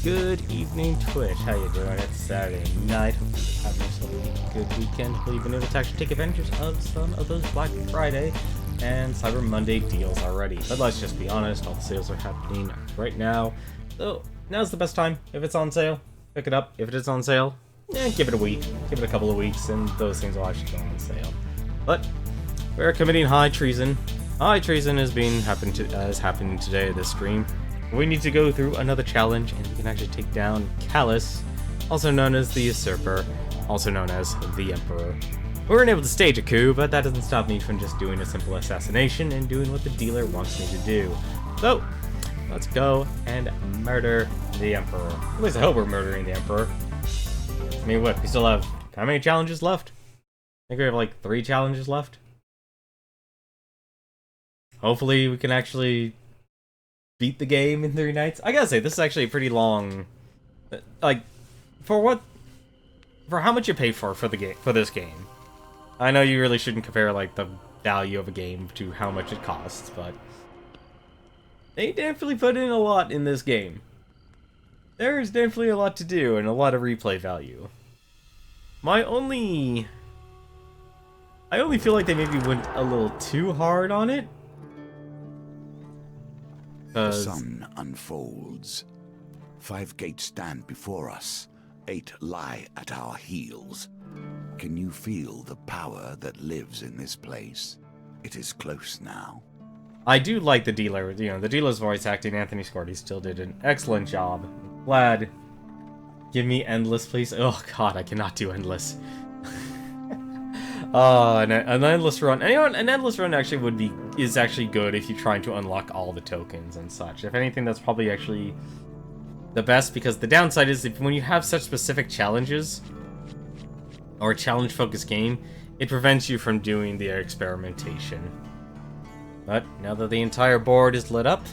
Good evening, Twitch. How you doing? It's Saturday night. Hope you're having yourself a good weekend. Hopefully you've been able to actually take advantage of some of those Black Friday and Cyber Monday deals already. But let's just be honest, all the sales are happening right now. So now's the best time. If it's on sale, pick it up. If it is on sale, give it a week. Give it a couple of weeks, and those things will actually go on sale. But we're committing high treason. High treason is happening today. This stream. We need to go through another challenge, and we can actually take down Callus, also known as the Usurper, also known as the Emperor. We weren't able to stage a coup, but that doesn't stop me from just doing a simple assassination and doing what the dealer wants me to do. So, let's go and murder the Emperor. At least I hope we're murdering the Emperor. I mean, what? We still have how many challenges left? I think we have like 3 challenges left. Hopefully we can actually beat the game in 3 nights. I gotta say, this is actually a pretty long, like, for how much you pay for this game. I know you really shouldn't compare like the value of a game to how much it costs, but they definitely put in a lot in this game. There is definitely a lot to do and a lot of replay value. I only feel like they maybe went a little too hard on it. The sun unfolds. 5 gates stand before us. 8 lie at our heels. Can you feel the power that lives in this place? It is close now. I do like the dealer. You know, the dealer's voice acting, Anthony Scordy, still did an excellent job. Glad. Give me endless, please. Oh god, I cannot do endless. An endless run. An endless run actually is actually good if you're trying to unlock all the tokens and such. If anything, that's probably actually the best, because the downside is when you have such specific challenges or a challenge-focused game, it prevents you from doing the experimentation. But now that the entire board is lit up,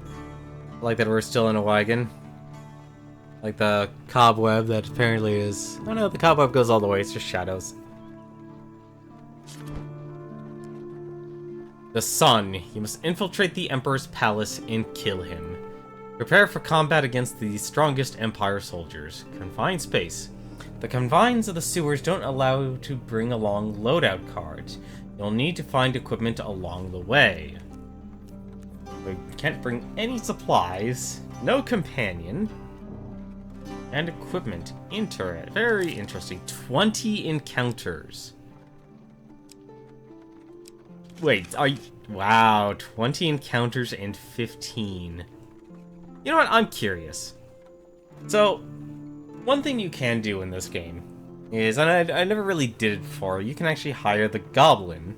I like that we're still in a wagon. Like the cobweb that apparently is... Oh no, the cobweb goes all the way, it's just shadows. The sun. You must infiltrate the Emperor's palace and kill him. Prepare for combat against the strongest Empire soldiers. Confined space. The confines of the sewers don't allow you to bring along loadout cards. You'll need to find equipment along the way. We can't bring any supplies. No companion. And equipment. Very interesting. 20 encounters. Wait, wow, 20 encounters and 15. You know what, I'm curious. So, one thing you can do in this game is, and I never really did it before, you can actually hire the Goblin.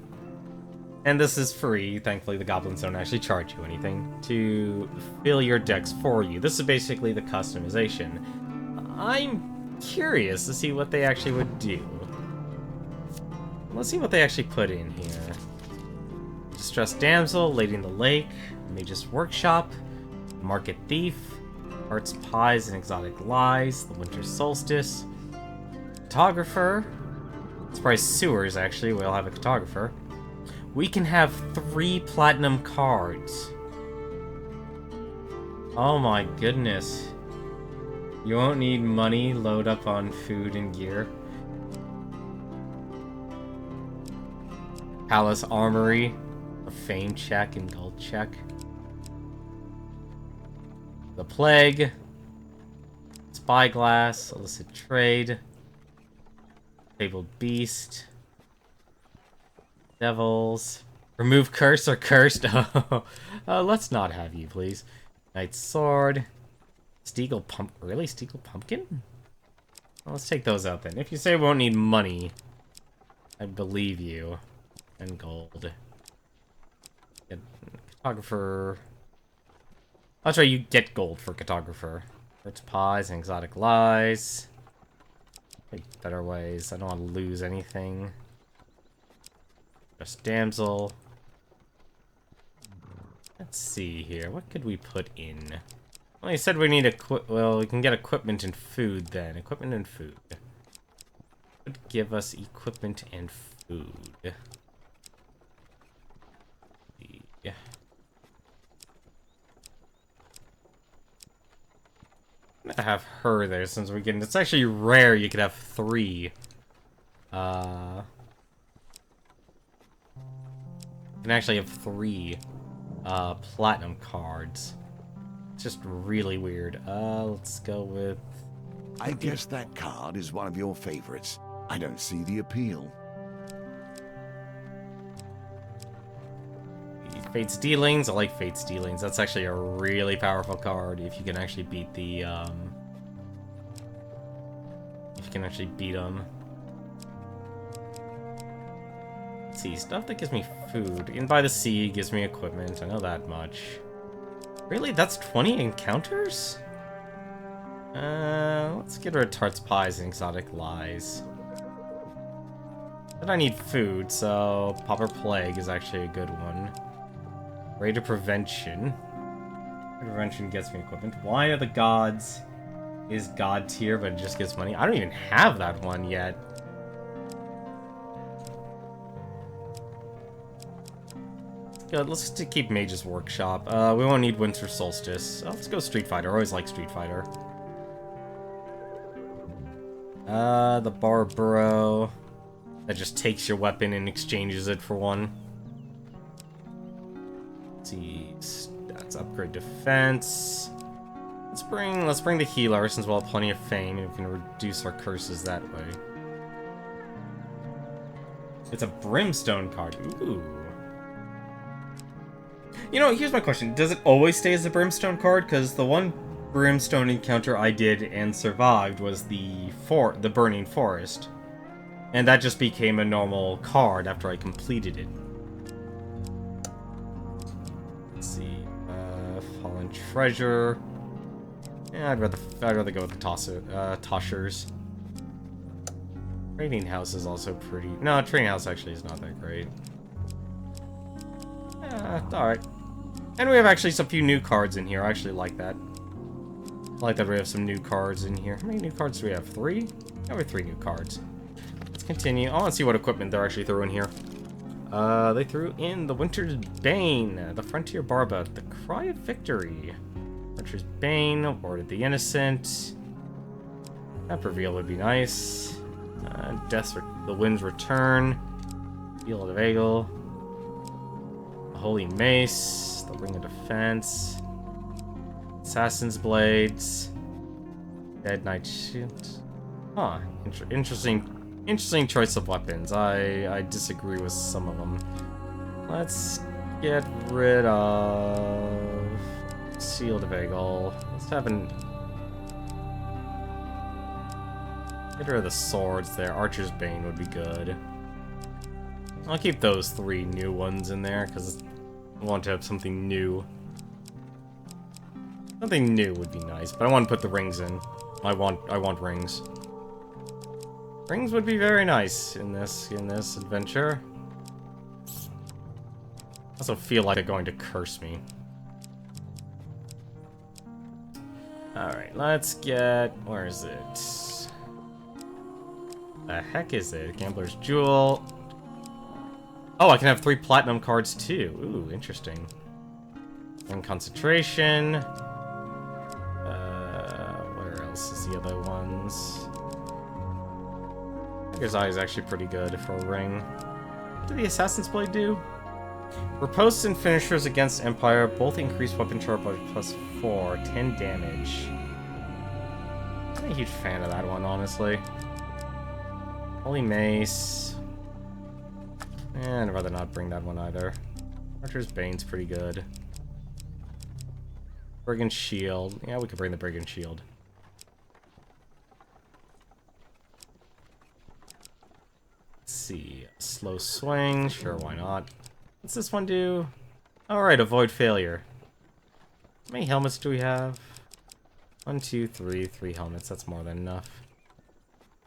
And this is free, thankfully the Goblins don't actually charge you anything, to fill your decks for you. This is basically the customization. I'm curious to see what they actually would do. Let's see what they actually put in here. Distressed Damsel, Lady in the Lake, Mage's Workshop, Market Thief, Hearts, Pies, and Exotic Lies, The Winter Solstice, Photographer, Surprise Sewers, actually, we'll have a Photographer. We can have 3 Platinum cards. Oh my goodness. You won't need money, load up on food and gear. Palace Armory. Fame check and gold check. The Plague. Spyglass. Illicit Trade. Fabled Beast. Devils. Remove Curse or Cursed. Let's not have you, please. Knight's Sword. Steagle Pump. Really? Steagle Pumpkin? Well, let's take those out then. If you say we won't need money, I believe you. And gold. Photographer. I'll try you get gold for Photographer. Rich Pies and Exotic Lies. Make better ways. I don't want to lose anything. Just Damsel. Let's see here. What could we put in? Well, he said we need well, we can get equipment and food then. Equipment and food. Would give us equipment and food. Yeah. to have her there since we're getting... It's actually rare you could have 3. You can actually have 3 platinum cards. It's just really weird. Let's go with... I guess that card is one of your favorites. I don't see the appeal. Fate's Dealings. I like Fate's Dealings. That's actually a really powerful card if you can actually beat the, if you can actually beat them. Let's see, stuff that gives me food. In by the Sea gives me equipment. I know that much. Really? That's 20 encounters? Let's get rid of Tart's Pies and Exotic Lies. But I need food, so Pauper Plague is actually a good one. Rate of Prevention. Rate of Prevention gets me equipment. Wine of the Gods is God tier, but it just gets money. I don't even have that one yet. Good, let's just keep Mage's Workshop. We won't need Winter Solstice. Let's go Street Fighter. I always like Street Fighter. The Barbaro. That just takes your weapon and exchanges it for one. Let's see. That's upgrade defense. Let's bring the healer since we'll have plenty of fame and we can reduce our curses that way. It's a Brimstone card. Ooh. You know, here's my question. Does it always stay as a Brimstone card? Because the one Brimstone encounter I did and survived was the Burning Forest. And that just became a normal card after I completed it. Let's see. Fallen Treasure. Yeah, I'd rather go with the Toshers. Trading House is also pretty... No, Trading House actually is not that great. Alright. And we have actually some few new cards in here. I actually like that. I like that we have some new cards in here. How many new cards do we have? 3? Yeah, we have 3 new cards. Let's continue. I want to see what equipment they're actually throwing here. They threw in the Winter's Bane, the Frontier Barbet, the Cry of Victory, Winter's Bane, Awarded the Innocent. That reveal would be nice. The Wind's Return, Field of Eagle, the Holy Mace, the Ring of Defense, Assassin's Blades, Dead Knight Shield. Huh, interesting choice of weapons. I disagree with some of them. Let's get rid of Shield of Eagle. Let's have get rid of the swords there. Archer's Bane would be good. I'll keep those 3 new ones in there because I want to have something new. Something new would be nice, but I want to put the rings in. I want rings. Rings would be very nice in this adventure. I also feel like they're going to curse me. Alright, let's get... Where is it? The heck is it? Gambler's Jewel. Oh, I can have 3 platinum cards too. Ooh, interesting. And Concentration. Where else is the other ones? His eye is actually pretty good for a ring. What did the Assassin's Blade do? Riposts and finishers against Empire both increase weapon charge by +4, 10 damage. I'm not a huge fan of that one, honestly. Holy Mace. And I'd rather not bring that one either. Archer's Bane's pretty good. Brigand Shield. Yeah, we could bring the Brigand Shield. Let's see. Slow Swing. Sure, why not? What's this one do? Alright, Avoid Failure. How many helmets do we have? 1, 2, 3. 3 helmets. That's more than enough.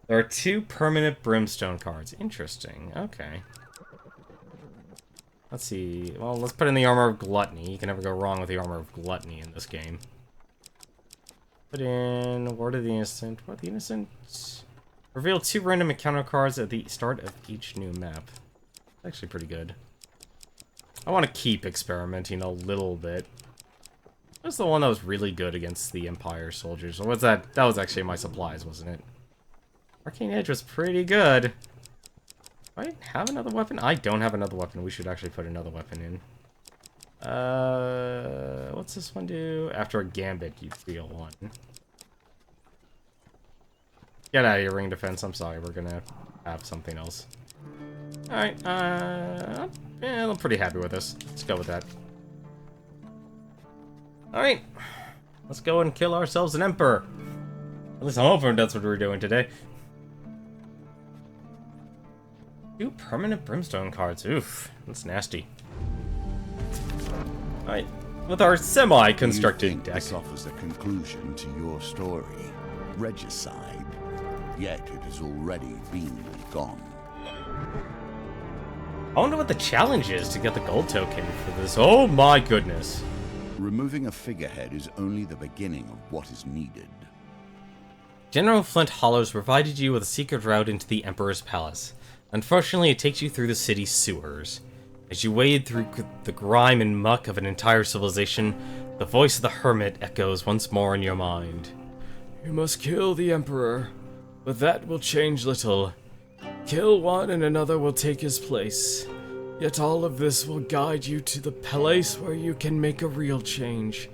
There are 2 permanent Brimstone cards. Interesting. Okay. Let's see. Well, let's put in the Armor of Gluttony. You can never go wrong with the Armor of Gluttony in this game. Put in Ward of the Innocent. Ward of the Innocent. Reveal 2 random encounter cards at the start of each new map. Actually pretty good. I want to keep experimenting a little bit. That's the one that was really good against the Empire soldiers. Or was that? That was actually my supplies, wasn't it? Arcane Edge was pretty good. Do I have another weapon? I don't have another weapon. We should actually put another weapon in. What's this one do? After a gambit, you feel one. Get out of your ring defense. I'm sorry. We're gonna have something else. Alright, yeah, I'm pretty happy with this. Let's go with that. Alright. Let's go and kill ourselves an emperor. At least I'm hoping that's what we're doing today. 2 permanent brimstone cards. Oof, that's nasty. Alright, with our semi-constructed deck. This offers a conclusion to your story. Regicide, yet it has already been gone. I wonder what the challenge is to get the gold token for this. Oh my goodness. Removing a figurehead is only the beginning of what is needed. General Flint Hollows provided you with a secret route into the Emperor's Palace. Unfortunately, it takes you through the city's sewers. As you wade through the grime and muck of an entire civilization, the voice of the hermit echoes once more in your mind. You must kill the Emperor, but that will change little. Kill one and another will take his place. Yet all of this will guide you to the place where you can make a real change.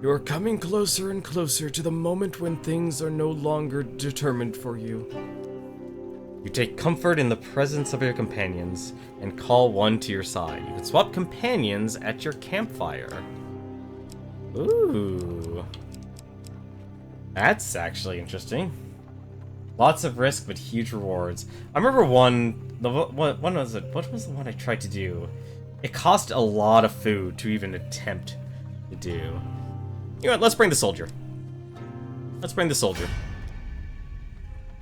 You are coming closer and closer to the moment when things are no longer determined for you. You take comfort in the presence of your companions, and call one to your side. You can swap companions at your campfire. Ooh. That's actually interesting. Lots of risk, but huge rewards. I remember what was it? What was the one I tried to do? It cost a lot of food to even attempt to do. You know what, let's bring the soldier. Let's bring the soldier.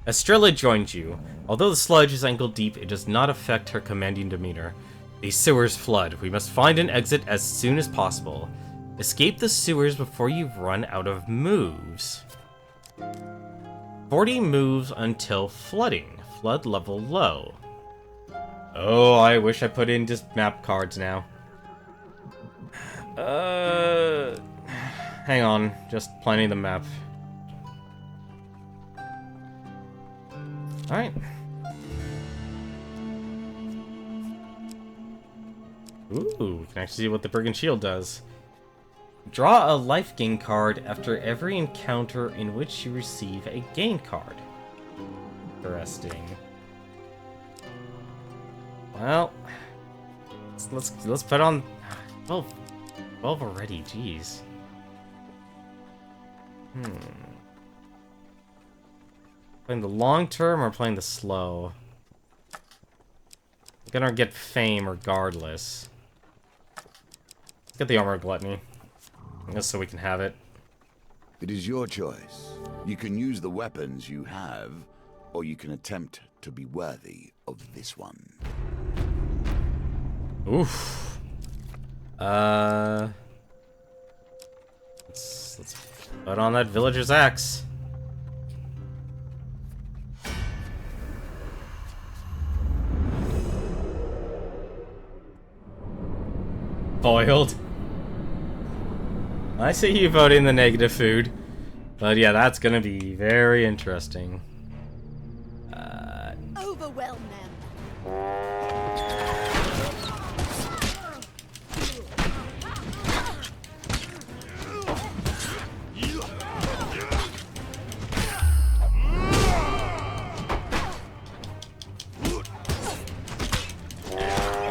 Estrella joins you. Although the sludge is ankle deep, it does not affect her commanding demeanor. These sewers flood. We must find an exit as soon as possible. Escape the sewers before you run out of moves. 40 moves until flooding. Flood level low. Oh, I wish I put in just map cards now. Hang on. Just planning the map. Alright. Ooh, we can actually see what the Brigand Shield does. Draw a life gain card after every encounter in which you receive a gain card. Interesting. Well, let's put on 12 already. Jeez. Playing the long term or playing the slow? I'm gonna get fame regardless. Let's get the armor of gluttony. Just so we can have it. It is your choice. You can use the weapons you have, or you can attempt to be worthy of this one. Oof. Let's put on that villager's axe. Boiled. I see you voting the negative food. But yeah, that's gonna be very interesting. Overwhelm them.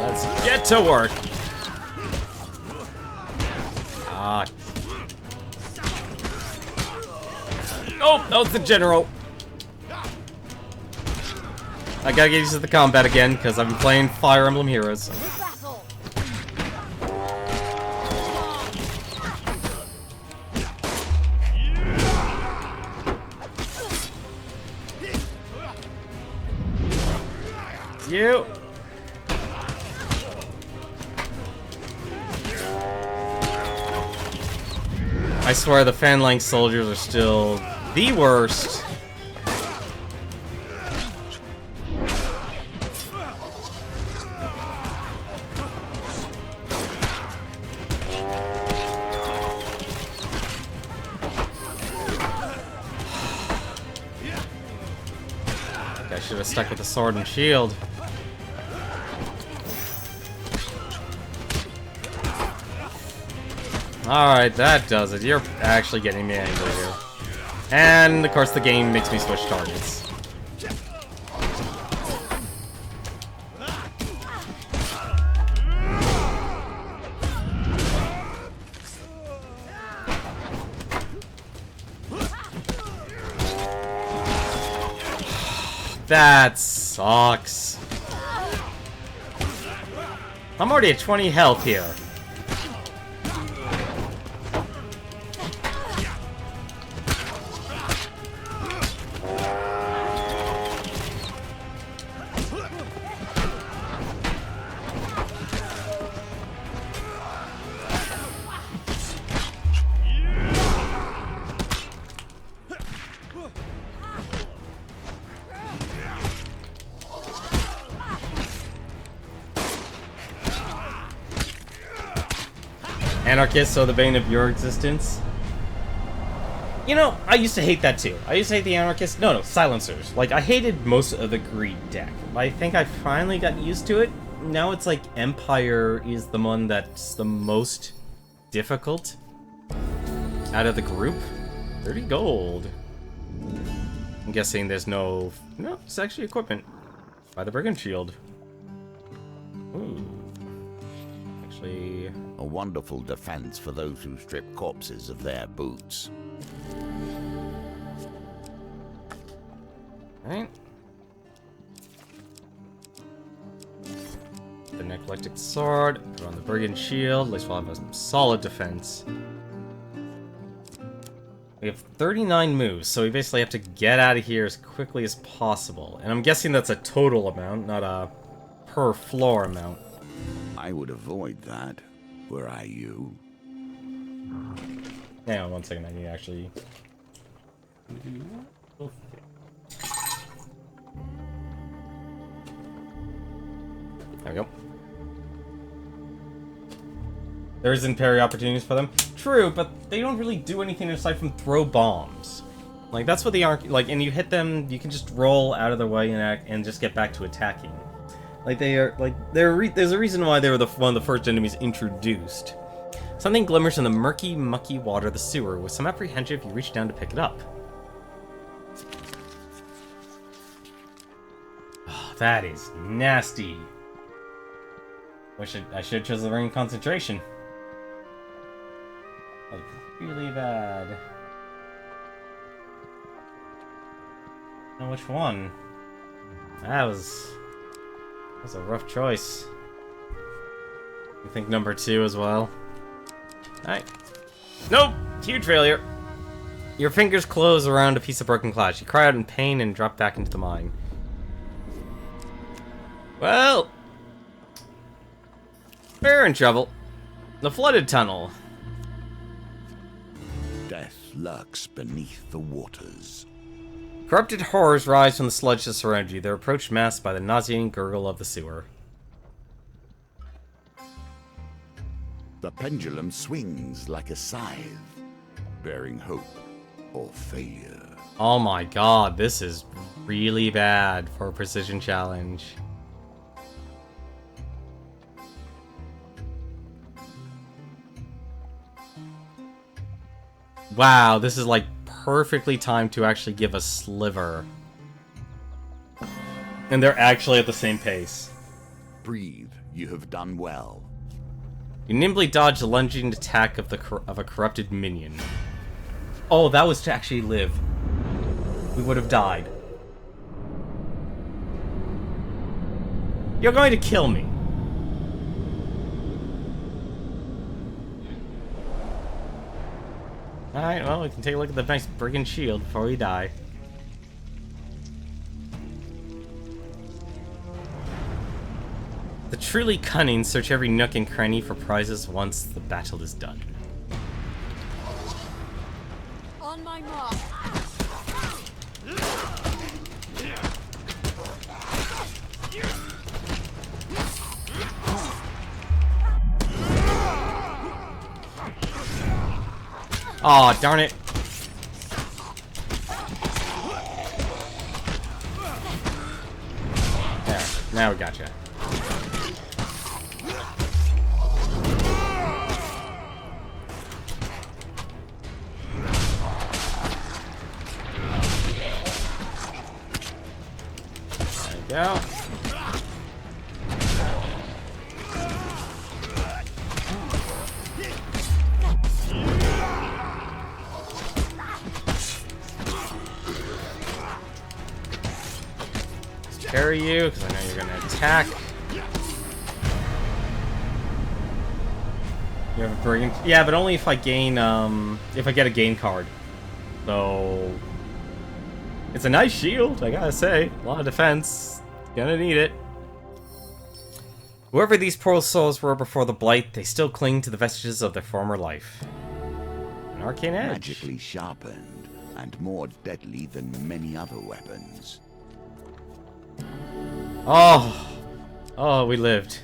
Let's get to work. Ah. Oh, that was the general. I gotta get used to the combat again, because I've been playing Fire Emblem Heroes. You. I swear the Fanlang soldiers are still the worst. should have stuck with the sword and shield. Alright, that does it. You're actually getting me angry here. And, of course, the game makes me switch targets. That sucks. I'm already at 20 health here. Anarchists are the bane of your existence. You know, I used to hate that too. I used to hate the anarchists. No, silencers. Like, I hated most of the greed deck. I think I finally got used to it. Now it's like Empire is the one that's the most difficult out of the group. 30 gold. I'm guessing there's no... No, it's actually equipment. By the Brigand Shield. Ooh. Actually... A wonderful defense for those who strip corpses of their boots. Alright. The Necroleptic Sword, put on the Brigand Shield, at least we'll have a solid defense. We have 39 moves, so we basically have to get out of here as quickly as possible. And I'm guessing that's a total amount, not a per floor amount. I would avoid that, were I you. Hang on 1 second, I need to actually... There we go. There isn't parry opportunities for them. True, but they don't really do anything aside from throw bombs. Like, that's what they are, like, and you hit them, you can just roll out of their way and just get back to attacking. Like, they are, like, there's a reason why they were one of the first enemies introduced. Something glimmers in the murky, mucky water of the sewer. With some apprehension if you reach down to pick it up. Oh, that is nasty. I should have chosen the ring of concentration. Like, really bad. Now which one? That was a rough choice. You think number 2 as well? Alright. Nope! Huge failure. Your fingers close around a piece of broken glass. You cry out in pain and drop back into the mine. Well... we're in trouble. The flooded tunnel. Death lurks beneath the waters. Corrupted horrors rise from the sludge that surrounds you, their approach masked by the nauseating gurgle of the sewer. The pendulum swings like a scythe, bearing hope or failure. Oh my god, this is really bad for a precision challenge. Wow, this is like perfectly timed to actually give a sliver. And they're actually at the same pace. Breathe, you have done well. You nimbly dodge the lunging attack of a corrupted minion. Oh, that was to actually live. We would have died. You're going to kill me. Alright, well, we can take a look at the nice Brigand Shield before we die. The truly cunning search every nook and cranny for prizes once the battle is done. On my mark. Aw, oh, darn it. Now we gotcha. There we go. Carry you, because I know you're gonna attack. You have a brilliant. Yeah, but only if I gain, if I get a gain card. So it's a nice shield, I gotta say. A lot of defense. Gonna need it. Whoever these poor souls were before the blight, they still cling to the vestiges of their former life. An arcane edge. Magically sharpened and more deadly than many other weapons. Oh, oh, we lived.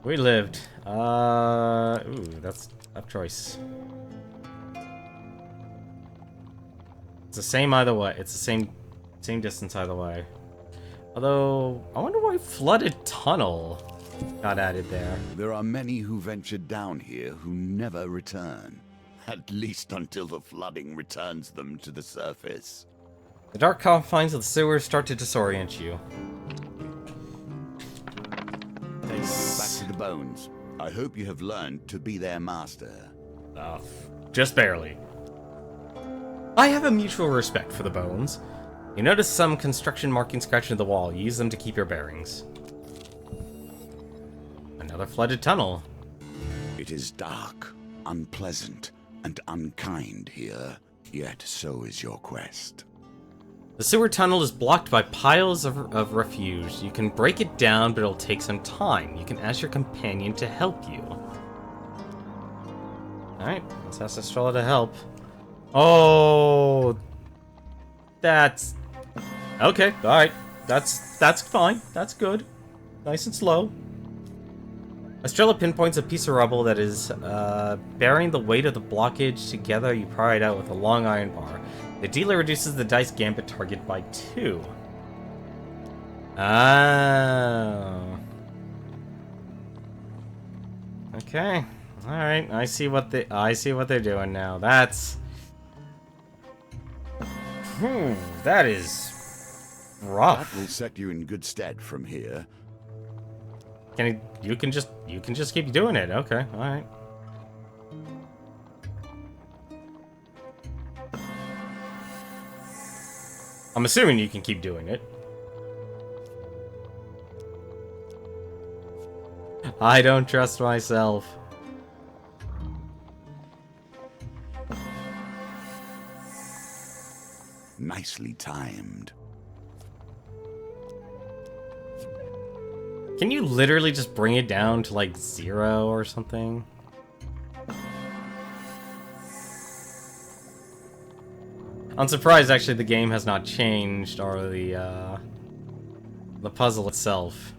We lived. Ooh, that's a tough choice. It's the same either way. It's the same distance either way. Although, I wonder why Flooded Tunnel got added there. There are many who ventured down here who never return. At least until the flooding returns them to the surface. The dark confines of the sewers start to disorient you. Back to the bones. I hope you have learned to be their master. Just barely. I have a mutual respect for the bones. You notice some construction markings scratched into the wall. You use them to keep your bearings. Another flooded tunnel. It is dark, unpleasant, and unkind here, yet so is your quest. The sewer tunnel is blocked by piles of refuse. You can break it down, but it'll take some time. You can ask your companion to help you. Alright, let's ask Estrella to help. Oh, that's... Okay, alright. That's fine. That's good. Nice and slow. Estrella pinpoints a piece of rubble that is bearing the weight of the blockage. Together, you pry it out with a long iron bar. The dealer reduces the dice gambit target by 2. Oh. Okay. All right. I see what they're doing now. That's. That is rough. That will set you in good stead from here. You can just keep doing it. Okay. All right. I'm assuming you can keep doing it. I don't trust myself. Nicely timed. Can you literally just bring it down to like 0 or something? I'm surprised actually the game has not changed, or the puzzle itself.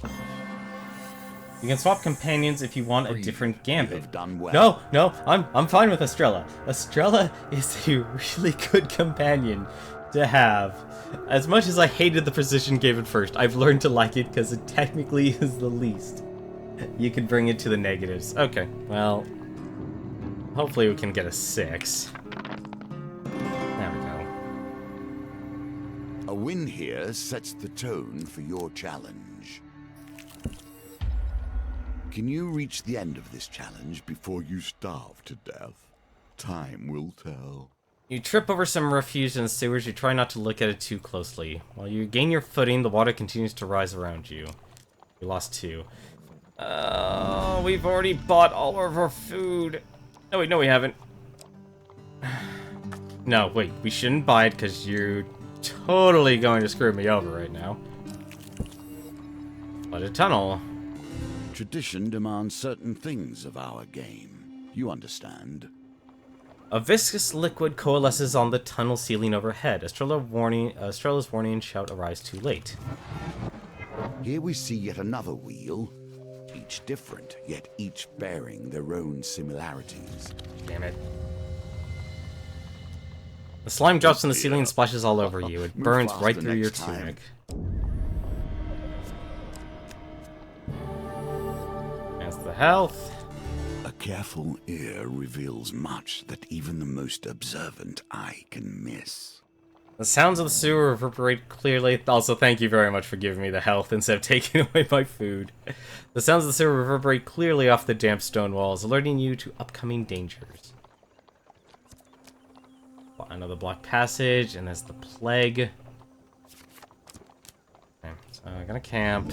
You can swap companions if you want a different gambit. You have done well. No, I'm fine with Estrella. Estrella is a really good companion to have. As much as I hated the precision game at first, I've learned to like it because it technically is the least. You can bring it to the negatives. Okay, well, hopefully we can get a 6. There we go. A win here sets the tone for your challenge. Can you reach the end of this challenge before you starve to death? Time will tell. You trip over some refuse in the sewers. You try not to look at it too closely. While you gain your footing, the water continues to rise around you. You lost 2. Oh, we've already bought all of our food. Oh, wait, no, we haven't. No, wait, we shouldn't buy it because you're totally going to screw me over right now. But a tunnel. Tradition demands certain things of our game. You understand. A viscous liquid coalesces on the tunnel ceiling overhead. Estrella's warning shout arrives too late. Here we see yet another wheel. Each different, yet each bearing their own similarities. Damn it. The slime drops from the ceiling and splashes all over you. It Move burns faster right through your next time. tunic. That's the health. A careful ear reveals much that even the most observant eye can miss. The sounds of the sewer reverberate clearly. Also, thank you very much for giving me the health instead of taking away my food. The sounds of the sewer reverberate clearly off the damp stone walls, alerting you to upcoming dangers. Another block passage, and there's the plague. Okay, so I'm gonna camp.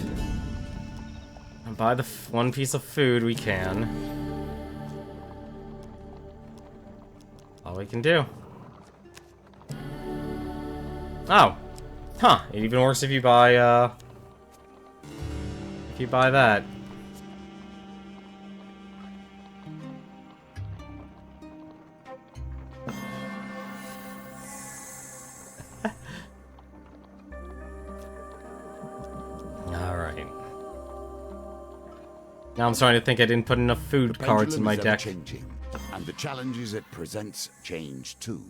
And buy the one piece of food we can. All we can do. Oh. Huh. It's even worse if you buy, that. Alright. Now I'm starting to think I didn't put enough food cards in my deck. Changing, and the challenges it presents change too.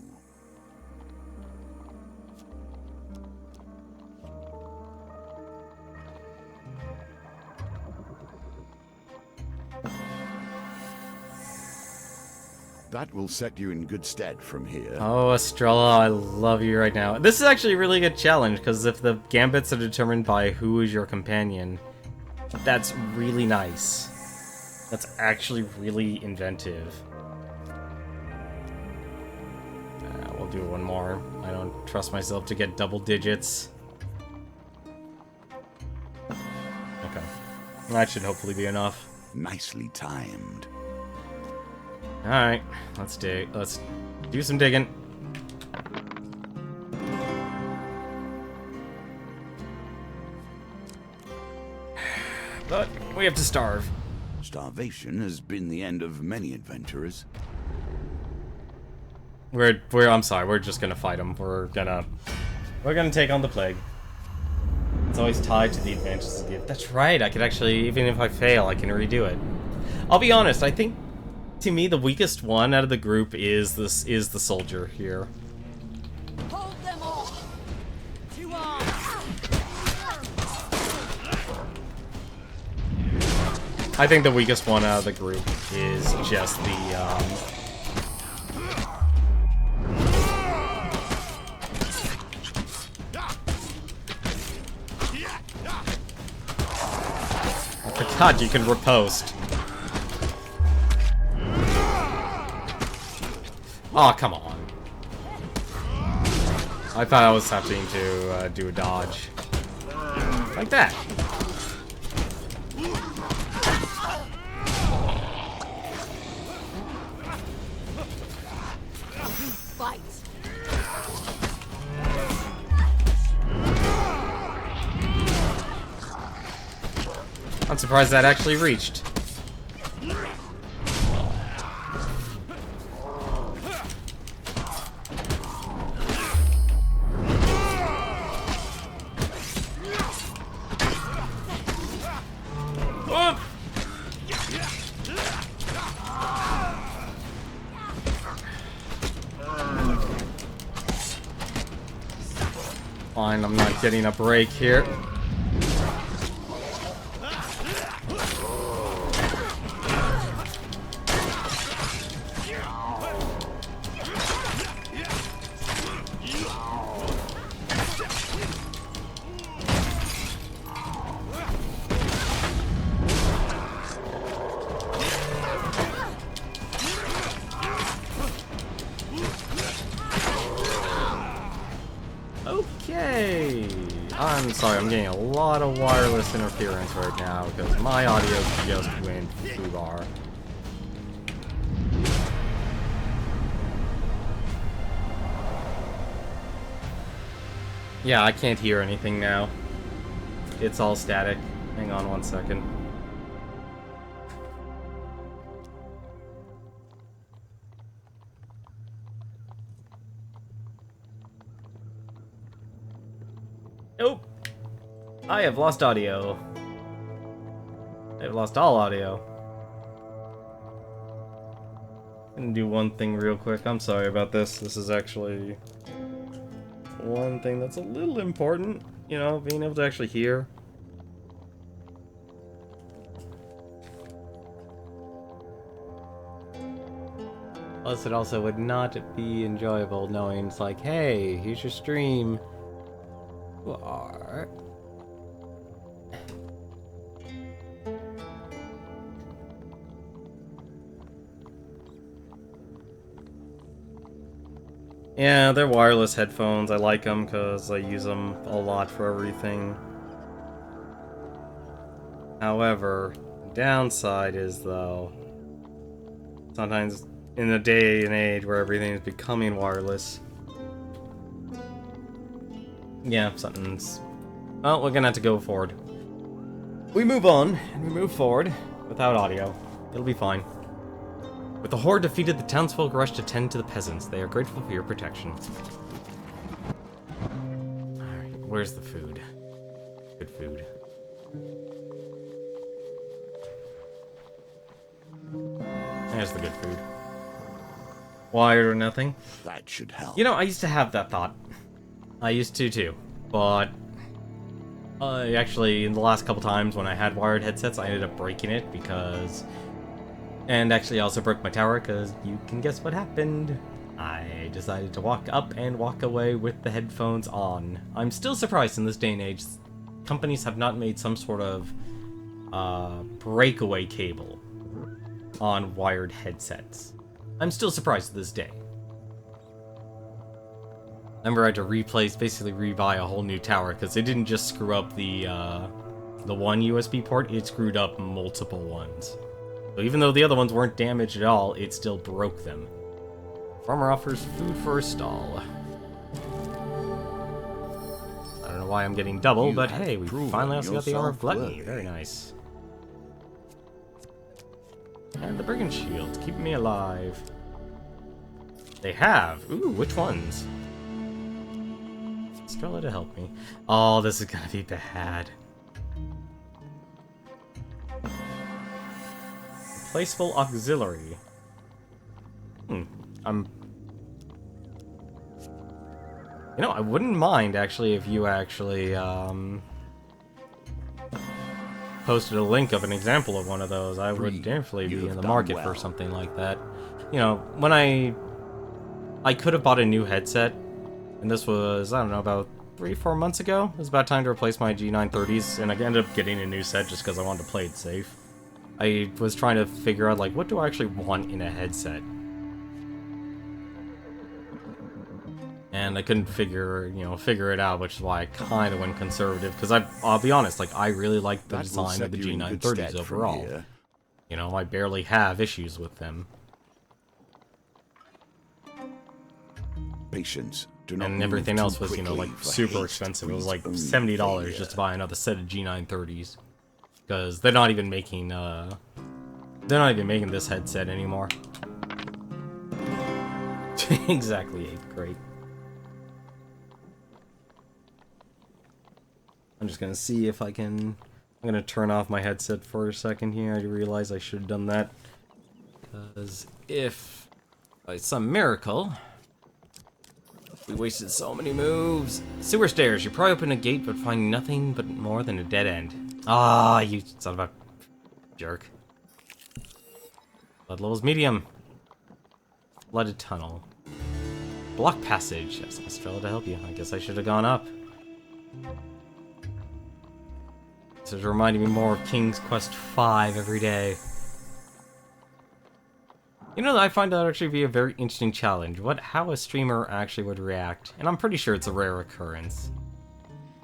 That will set you in good stead from here. Oh, Estrella, I love you right now. This is actually a really good challenge, because if the gambits are determined by who is your companion, that's really nice. That's actually really inventive. We'll do one more. I don't trust myself to get double digits. Okay. That should hopefully be enough. Nicely timed. Alright, let's do some digging. But we have to starve. Starvation has been the end of many adventurers. I'm sorry, we're just gonna fight them. We're gonna take on the plague. It's always tied to the advantages of the... That's right, I could actually, even if I fail, I can redo it. I'll be honest, I think, to me, the weakest one out of the group is the soldier here. Hold them all. To arms. I think the weakest one out of the group is just the, I forgot you can riposte. Oh, come on. I thought I was having to do a dodge. Like that. Fight. I'm surprised that actually reached. Fine, I'm not getting a break here. Okay. I'm sorry, I'm getting a lot of wireless interference right now because my audio just went foobar. Yeah, I can't hear anything now. It's all static. Hang on one second. Nope. I have lost audio. I have lost all audio. Gonna do one thing real quick. I'm sorry about this. This is actually one thing that's a little important. You know, being able to actually hear. Plus, it also would not be enjoyable knowing it's like, hey, here's your stream. You are. Yeah, they're wireless headphones. I like them because I use them a lot for everything. However, the downside is, though, sometimes in a day and age where everything is becoming wireless, yeah, something's... Well, we're gonna have to go forward. We move on, and we move forward without audio. It'll be fine. With the horde defeated, the townsfolk rushed to tend to the peasants. They are grateful for your protection. Alright, where's the food? Good food. There's the good food. Wired or nothing? That should help. You know, I used to have that thought. I used to too. But actually, in the last couple times when I had wired headsets, I ended up breaking it because... And actually, I also broke my tower because you can guess what happened. I decided to walk up and walk away with the headphones on. I'm still surprised in this day and age companies have not made some sort of breakaway cable on wired headsets. I'm still surprised to this day. I remember I had to basically rebuy a whole new tower because it didn't just screw up the one USB port, it screwed up multiple ones. So even though the other ones weren't damaged at all, it still broke them. Farmer offers food for a stall. I don't know why I'm getting double, but hey, we finally also got the armor of gluttony. Very nice. And the brigand shield, keeping me alive. They have. Ooh, which ones? Strella to help me. Oh, this is gonna be bad. Replaceable auxiliary. You know, I wouldn't mind actually if you actually posted a link of an example of one of those. I would definitely be in the market for something like that. You know, when I could have bought a new headset, and this was, I don't know, about 3-4 months ago. It was about time to replace my G930s, and I ended up getting a new set just because I wanted to play it safe. I was trying to figure out, like, what do I actually want in a headset? And I couldn't figure it out, which is why I kind of went conservative, because I'll be honest, like, I really like the design of the G930s overall. You know, I barely have issues with them. Patience. And everything else was, you know, like, super expensive. It was like $70 just to buy another set of G930s. Because they're not even making this headset anymore. Exactly, 8th grade. I'm just gonna see if I can... I'm gonna turn off my headset for a second here. I realize I should have done that. Because if, by some miracle... We wasted so many moves. Sewer stairs. You pry open a gate, but find nothing but more than a dead end. Ah, you son of a jerk. Blood levels medium. Flooded tunnel. Block passage. That's Estrella to help you. I guess I should have gone up. This is reminding me more of King's Quest V every day. You know, I find that actually be a very interesting challenge. How a streamer actually would react, and I'm pretty sure it's a rare occurrence,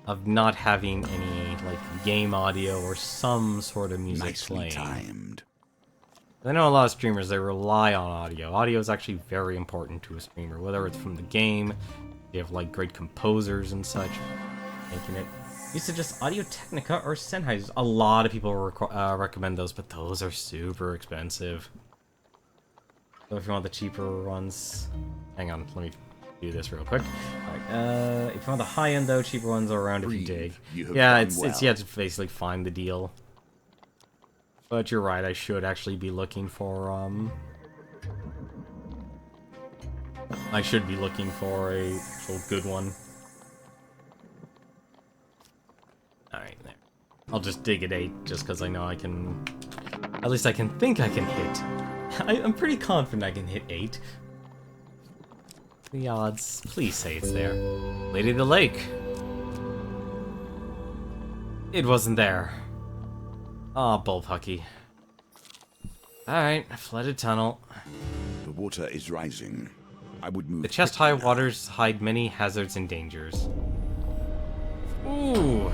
of not having any, like, game audio or some sort of music playing. Timed. I know a lot of streamers, they rely on audio. Audio is actually very important to a streamer, whether it's from the game, you have, like, great composers and such, making it. You suggest Audio-Technica or Sennheiser. A lot of people recommend those, but those are super expensive. So if you want the cheaper ones... Hang on, let me do this real quick. Alright, if you want the high-end, though, cheaper ones are around if you dig. Yeah, it's you have to basically find the deal. But you're right, I should actually be looking for, I should be looking for a actual good one. Alright, there. I'll just dig at 8, just because I know I can... At least I can think I can hit. I'm pretty confident I can hit 8. The odds. Please say it's there. Lady of the Lake. It wasn't there. Aw, bullpucky. Alright, flooded tunnel. The water is rising. I would move. The chest-high waters hide many hazards and dangers. Ooh.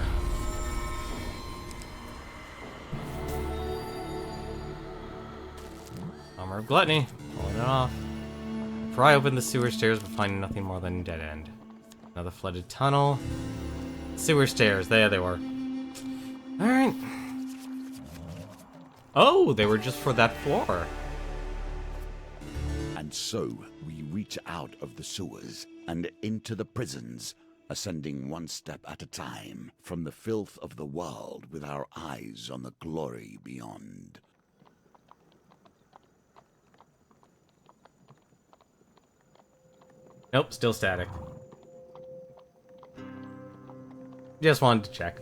Armor of Gluttony. Pulling it off. Pry open the sewer stairs, but find nothing more than a dead end. Another flooded tunnel. Sewer stairs. There they were. Alright. Oh, they were just for that floor. And so we reach out of the sewers and into the prisons, ascending one step at a time from the filth of the world with our eyes on the glory beyond. Nope, still static. Just wanted to check.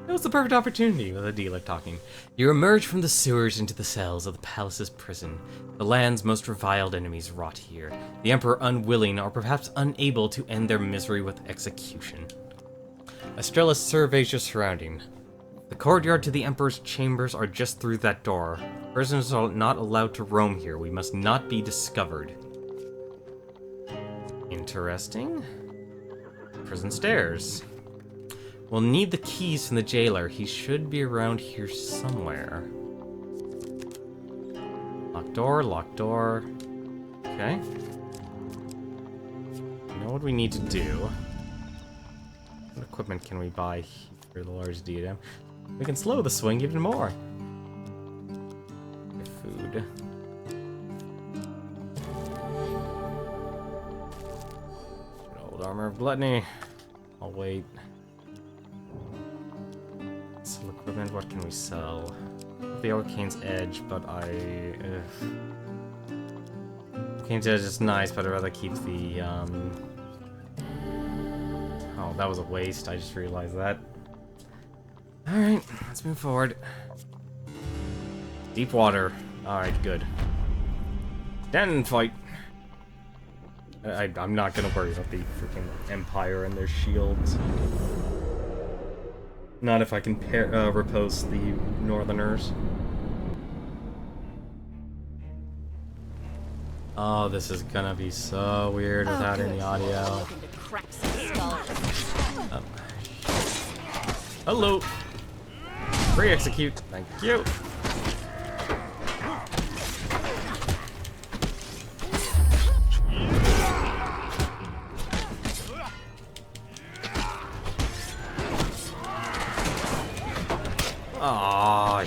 It was the perfect opportunity with a dealer talking. You emerge from the sewers into the cells of the palace's prison. The land's most reviled enemies rot here. The Emperor unwilling or perhaps unable to end their misery with execution. Estrella surveys your surrounding. The courtyard to the Emperor's chambers are just through that door. Prisoners are not allowed to roam here. We must not be discovered. Interesting. Prison stairs. We'll need the keys from the jailer. He should be around here somewhere. Locked door, locked door. Okay. You know what we need to do? What equipment can we buy for the large diadem? We can slow the swing even more. Food. Old armor of gluttony. I'll wait. Sell equipment, what can we sell? The Arcane's Edge, but Arcane's Edge is nice, but I'd rather keep the, Oh, that was a waste, I just realized that. Alright, let's move forward. Deep water. Alright, good. Den fight! I'm not gonna worry about the freaking Empire and their shields. Not if I can repulse the Northerners. Oh, this is gonna be so weird without any audio. Hello! Re-execute. Thank you. Aww,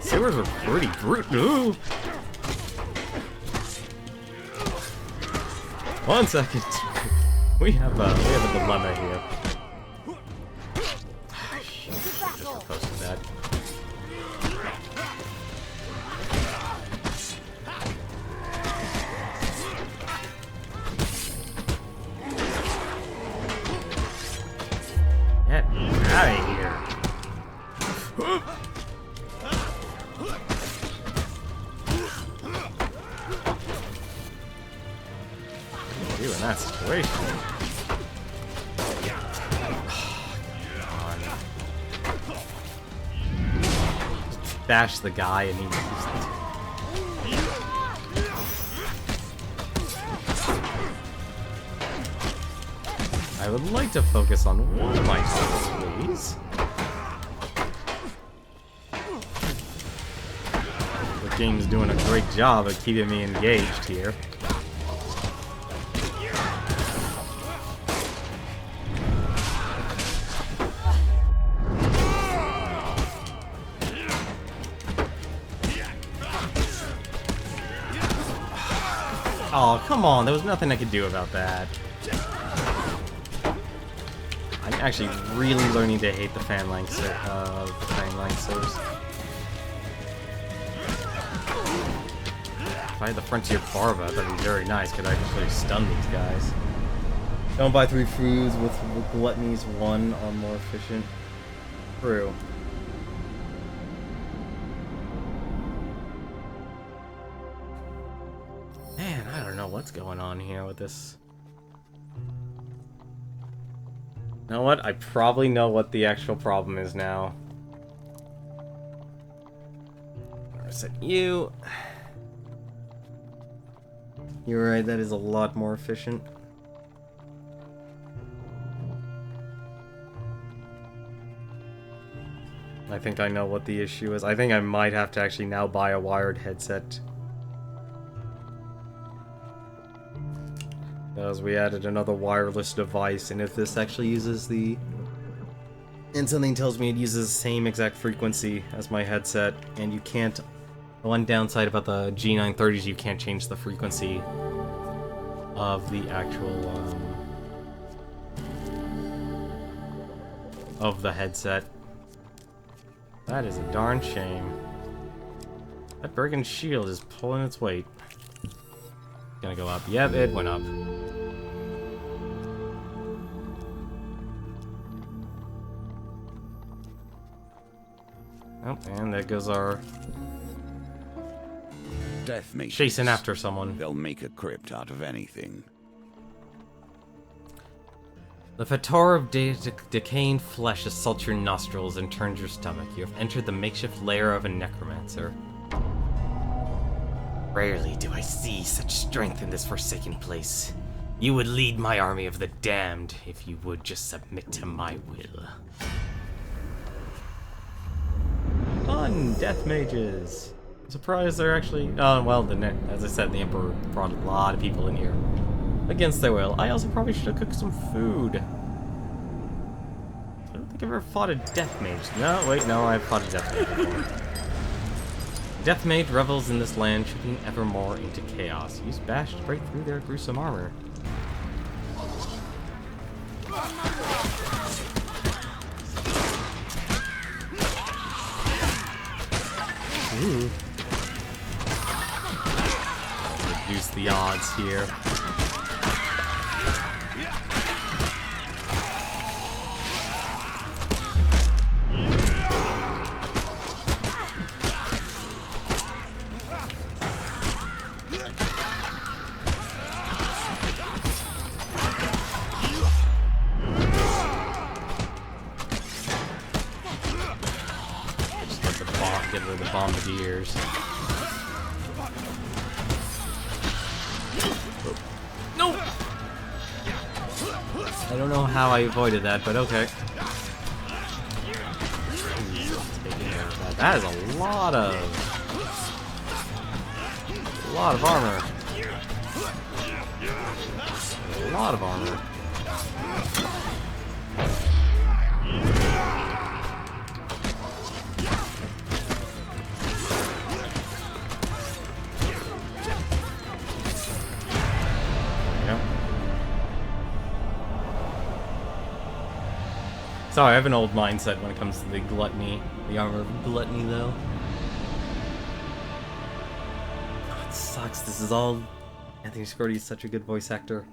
sewers were pretty brutal. 1 second. We have a dilemma here. Just posted that. Get out of here. What do you do in that situation? Just bash the guy and he just... I would like to focus on one of my skills, please. The game's doing a great job of keeping me engaged here. Oh, come on, there was nothing I could do about that. I'm actually really learning to hate the Phalanxers. If I had the Frontier Barba, that'd be very nice, because I could actually stun these guys. Don't buy 3 foods with gluttony's 1 are more efficient. True. Man, I don't know what's going on here with this. You know what? I probably know what the actual problem is now. Reset you. You're right, that is a lot more efficient. I think I know what the issue is. I think I might have to actually now buy a wired headset. Because we added another wireless device, and if this actually uses the... And something tells me it uses the same exact frequency as my headset, and you can't... The one downside about the G930 is you can't change the frequency of the actual, of the headset. That is a darn shame. That brigand shield is pulling its weight. Gonna go up. Yep, it went up. Oh, and there goes our... Death mages. Chasing after someone. They'll make a crypt out of anything. The fetor of decaying flesh assaults your nostrils and turns your stomach. You have entered the makeshift lair of a necromancer. Rarely do I see such strength in this forsaken place. You would lead my army of the damned if you would just submit to my will. Fun! Death mages! I'm surprised they're actually... Oh, well, as I said, the Emperor brought a lot of people in here. Against their will. I also probably should have cooked some food. I don't think I've ever fought a death mage. No, wait, no, I've fought a death mage before. Death mage revels in this land, shooting ever more into chaos. Use bash to break through their gruesome armor. Ooh. Reduce the odds here. Get rid of the bombardiers. No! I don't know how I avoided that, but okay. Taking care of that. That is a lot of armor. A lot of armor. Sorry, I have an old mindset when it comes to the gluttony, the armor of gluttony, though. Oh, it sucks. This is all... Anthony Scordy is such a good voice actor.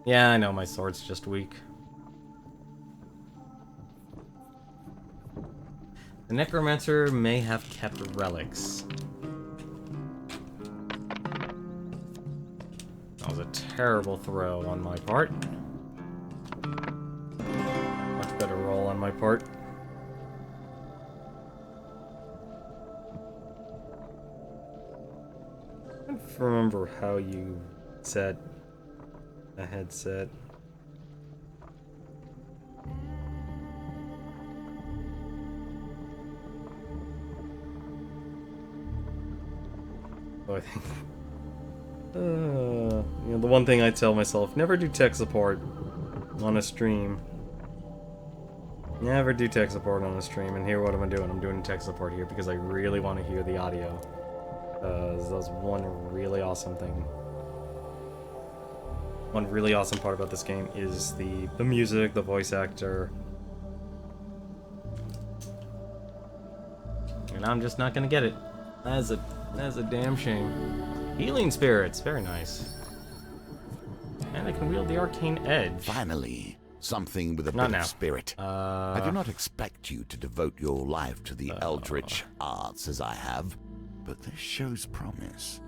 Yeah, I know, my sword's just weak. The Necromancer may have kept relics. That was a terrible throw on my part. Better roll on my part. I don't remember how you set a headset. Oh, I think... you know, the one thing I tell myself, never do tech support on a stream. Never do tech support on the stream, and here what am I doing? I'm doing tech support here because I really want to hear the audio. That's one really awesome thing. One really awesome part about this game is the music, the voice actor. And I'm just not gonna get it. That's a That's a damn shame. Healing spirits, very nice. And I can wield the arcane edge. Finally, something with a Not bit now. of spirit. I do not expect you to devote your life to the eldritch arts as I have, but this shows promise.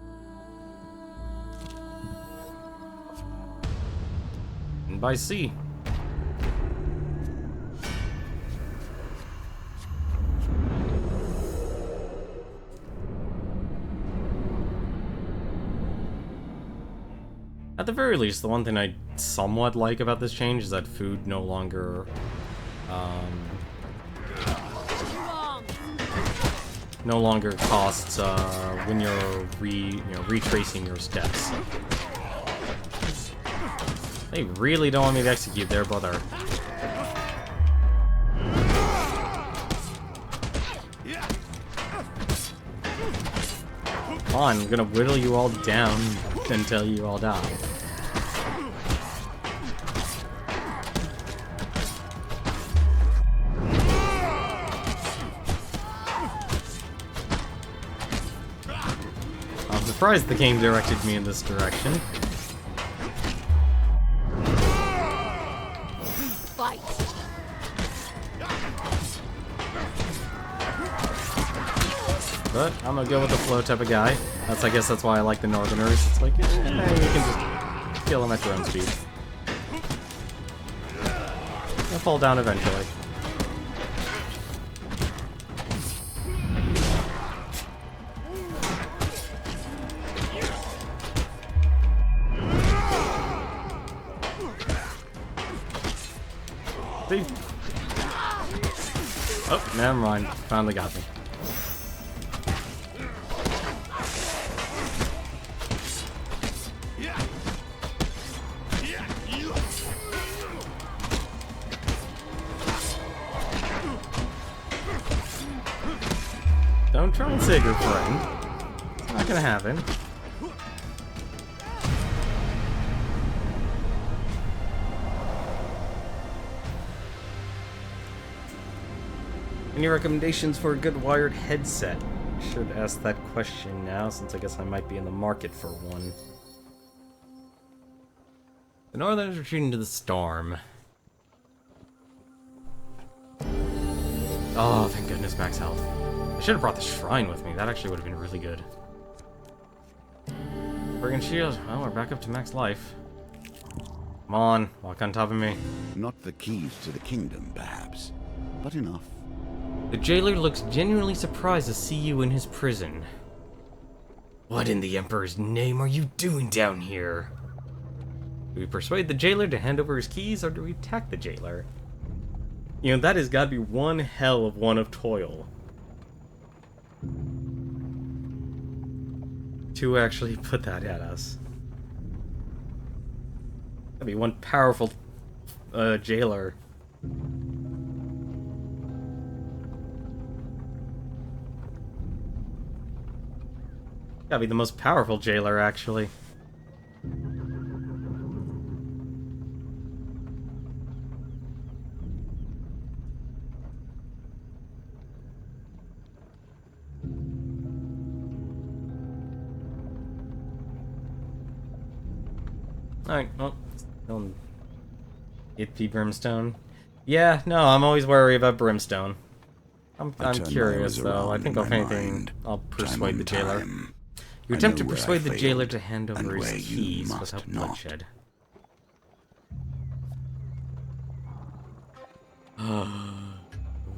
And by sea. At the very least, the one thing I somewhat like about this change is that food no longer, costs when you're retracing your steps. They really don't want me to execute their brother. Come on, I'm gonna whittle you all down until you all die. I'm surprised the game directed me in this direction. Fight. But I'm gonna go with the flow type of guy. I guess that's why I like the Northerners. It's like, you can just kill them at your own speed. They'll fall down eventually. See? Oh, never mind. Finally got me. Don't try and save your friend. It's not gonna happen. Any recommendations for a good wired headset? I should ask that question now, since I guess I might be in the market for one. The Northerners retreating to the storm. Oh, thank goodness, max health. I should have brought the shrine with me. That actually would have been really good. Brigand shield. Well, we're back up to max life. Come on, walk on top of me. Not the keys to the kingdom, perhaps, but enough. The jailer looks genuinely surprised to see you in his prison. What in the Emperor's name are you doing down here? Do we persuade the jailer to hand over his keys, or do we attack the jailer? You know, that has got to be one hell of one of toil. To actually put that at us. That'd be one powerful jailer. Gotta be the most powerful jailer, actually. Alright, well, still it be Brimstone. Yeah, no, I'm always wary about Brimstone. I'm curious, though. I think, if anything, I'll persuade the jailer. You attempt to persuade the jailer to hand over his keys without bloodshed.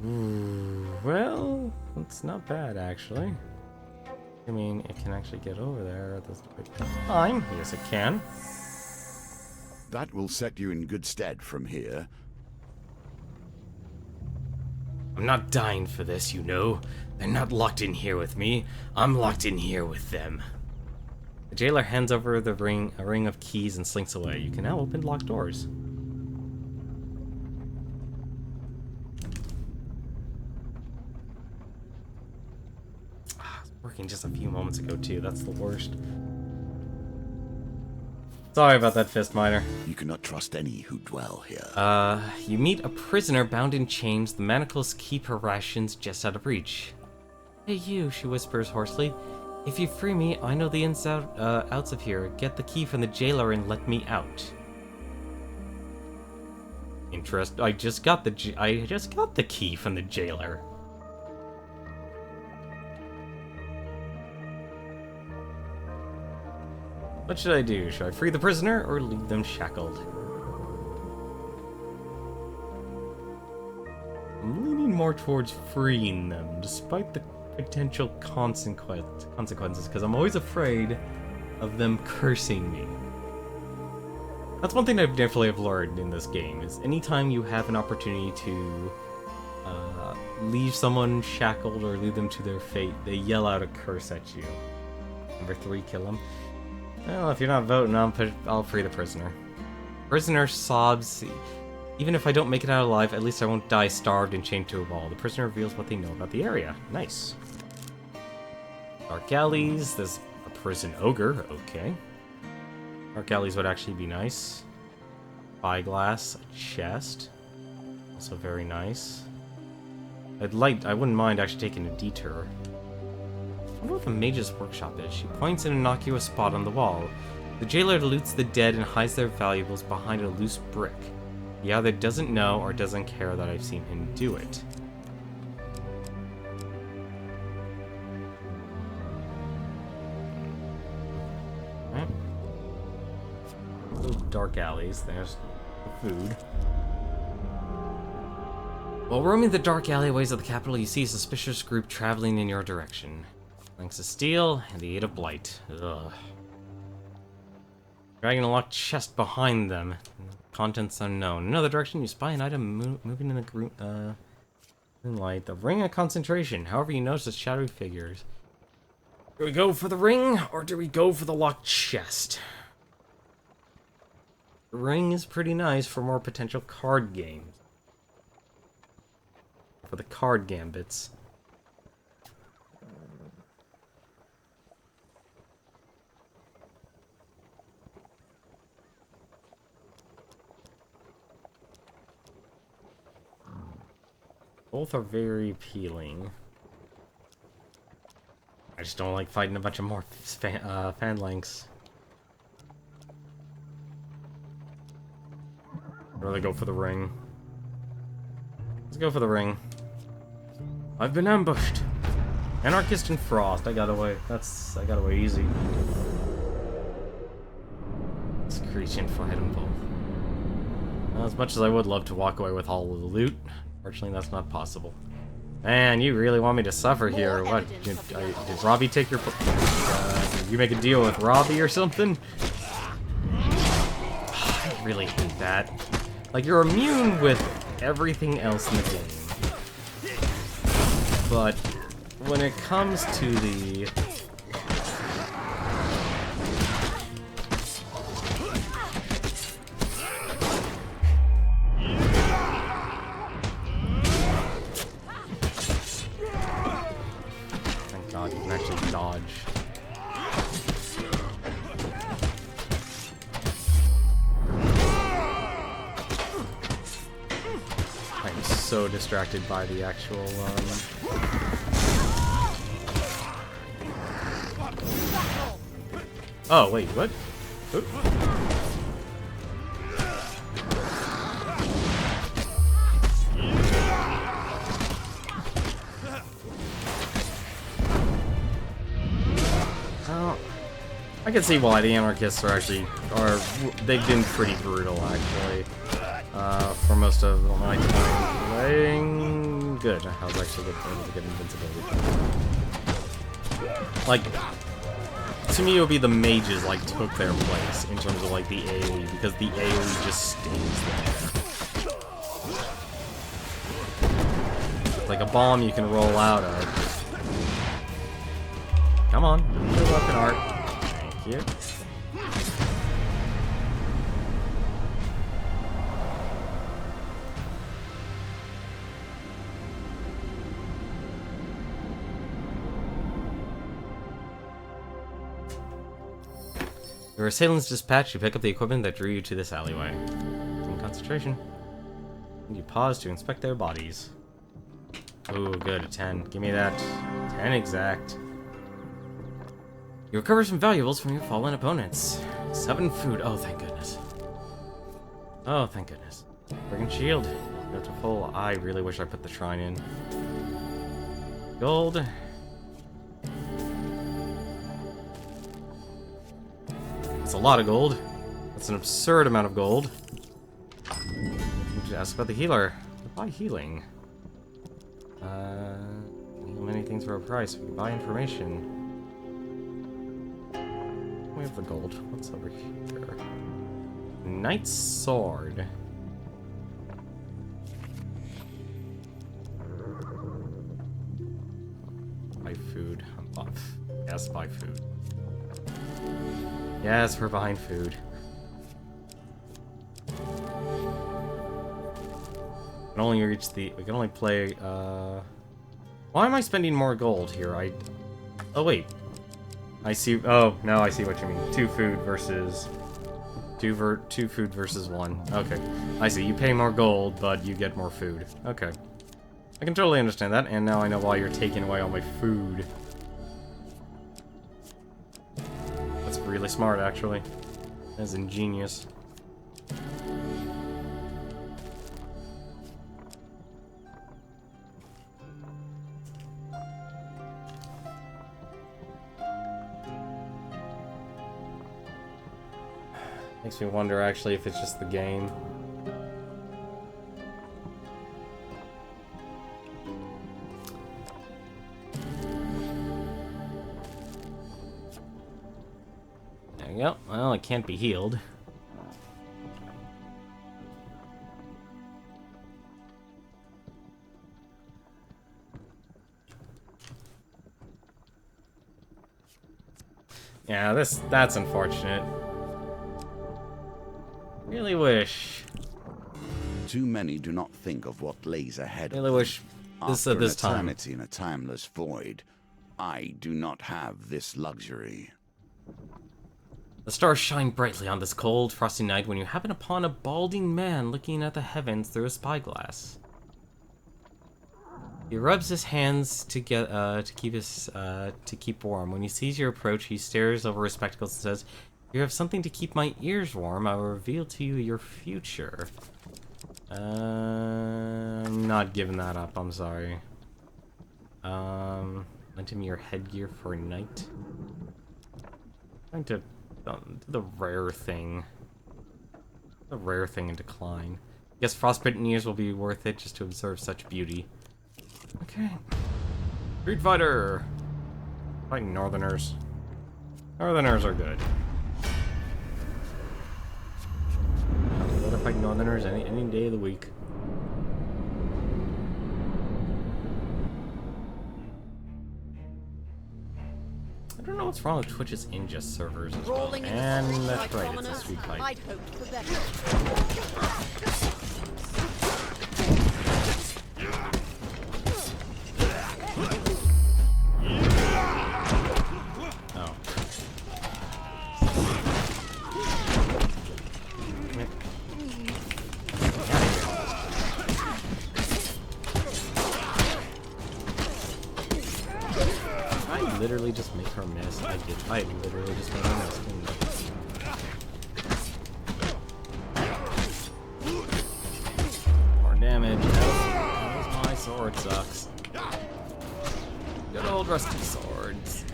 Ooh, well, it's not bad, actually. I mean, it can actually get over there at this time. Yes, it can. That will set you in good stead from here. I'm not dying for this, you know. They're not locked in here with me. I'm locked in here with them. The jailer hands over a ring of keys and slinks away. You can now open locked doors. Working just a few moments ago, too. That's the worst. Sorry about that, Fist Miner. You cannot trust any who dwell here. You meet a prisoner bound in chains. The manacles keep her rations just out of reach. Hey, you, she whispers hoarsely. If you free me, I know the ins outs of here. Get the key from the jailer and let me out. I just got the key from the jailer. What should I do? Should I free the prisoner or leave them shackled? I'm leaning more towards freeing them, despite the potential consequences, because I'm always afraid of them cursing me. That's one thing I've definitely learned in this game, is anytime you have an opportunity to leave someone shackled or leave them to their fate, they yell out a curse at you. Number 3, kill them. Well, if you're not voting, I'll free the prisoner. Prisoner sobs. Even if I don't make it out alive, at least I won't die starved and chained to a wall. The prisoner reveals what they know about the area. Nice. Dark alleys. There's a prison ogre. Okay. Dark alleys would actually be nice. Spyglass. A chest. Also very nice. I wouldn't mind actually taking a detour. I wonder what the mage's workshop is. She points an innocuous spot on the wall. The jailer loots the dead and hides their valuables behind a loose brick. He either doesn't know or doesn't care that I've seen him do it. Right. Those dark alleys. There's the food. While roaming the dark alleyways of the capital, you see a suspicious group traveling in your direction. Lengths of steel and the aid of blight. Ugh. Dragging a locked chest behind them. Contents unknown. In another direction, you spy an item moving in the moonlight. The ring of concentration. However, you notice the shadowy figures. Do we go for the ring, or do we go for the locked chest? The ring is pretty nice for more potential card games. For the card gambits. Both are very appealing. I just don't like fighting a bunch of more phalanx. I'd rather go for the ring. Let's go for the ring. I've been ambushed. Anarchist and Frost. I got away. I got away easy. Screeching formidable. As much as I would love to walk away with all of the loot, unfortunately that's not possible. Man, you really want me to suffer here, or what? Did Robbie take your... did you make a deal with Robbie or something? I really hate that. Like, you're immune with everything else in the game. But when it comes to the... Thank God you can actually dodge. I'm so distracted by the actual, Oh, wait, what? Oop. Oh, I can see why the anarchists they've been pretty brutal, actually, for most of my time playing. Good, I was actually able to get invincibility. Like, to me, it would be the mages, like, took their place in terms of, like, the AoE, because the AoE just stays there. It's like a bomb you can roll out of. Come on, good weapon art. Thank you. Your assailant's dispatched, you pick up the equipment that drew you to this alleyway. In concentration. And you pause to inspect their bodies. Ooh, good, a 10. Give me that. 10 exact. You recover some valuables from your fallen opponents. 7 food. Oh, thank goodness. Oh, thank goodness. Friggin' shield. Go to full. I really wish I put the shrine in. Gold. That's a lot of gold. That's an absurd amount of gold. Just ask about the healer. Buy healing. Heal many things for a price. We can buy information. We have the gold. What's over here? Knight's sword. Buy food. I'm off. Yes, buy food. Yes, we're buying food. We can only reach the. We can only play. Why am I spending more gold here? Oh wait. I see. Oh no, I see what you mean. 2 food versus. 2 food versus 1. Okay, I see. You pay more gold, but you get more food. Okay, I can totally understand that, and now I know why you're taking away all my food. That's really smart, actually. That's ingenious. Makes me wonder, actually, if it's just the game. There you go. Well, it can't be healed. Yeah, that's unfortunate. Really wish. Too many do not think of what lays ahead of Really them. wish this at this time. After an eternity in a timeless void, I do not have this luxury. The stars shine brightly on this cold, frosty night when you happen upon a balding man looking at the heavens through a spyglass. He rubs his hands to keep warm. When he sees your approach, he stares over his spectacles and says, "You have something to keep my ears warm. I will reveal to you your future." I'm not giving that up. I'm sorry. Lend him your headgear for a night. Trying to do the rare thing. The rare thing and decline. Guess frostbitten ears will be worth it just to observe such beauty. Okay. Street Fighter! Fighting Northerners. Northerners are good. I'd rather fight Northerners any day of the week. I don't know what's wrong with Twitch's ingest servers as well. And that's right, it's a street fight. I'd hoped for better. Oh. I literally just make her miss. I literally just made her miss. More damage. That was my sword sucks. Good old rusty swords.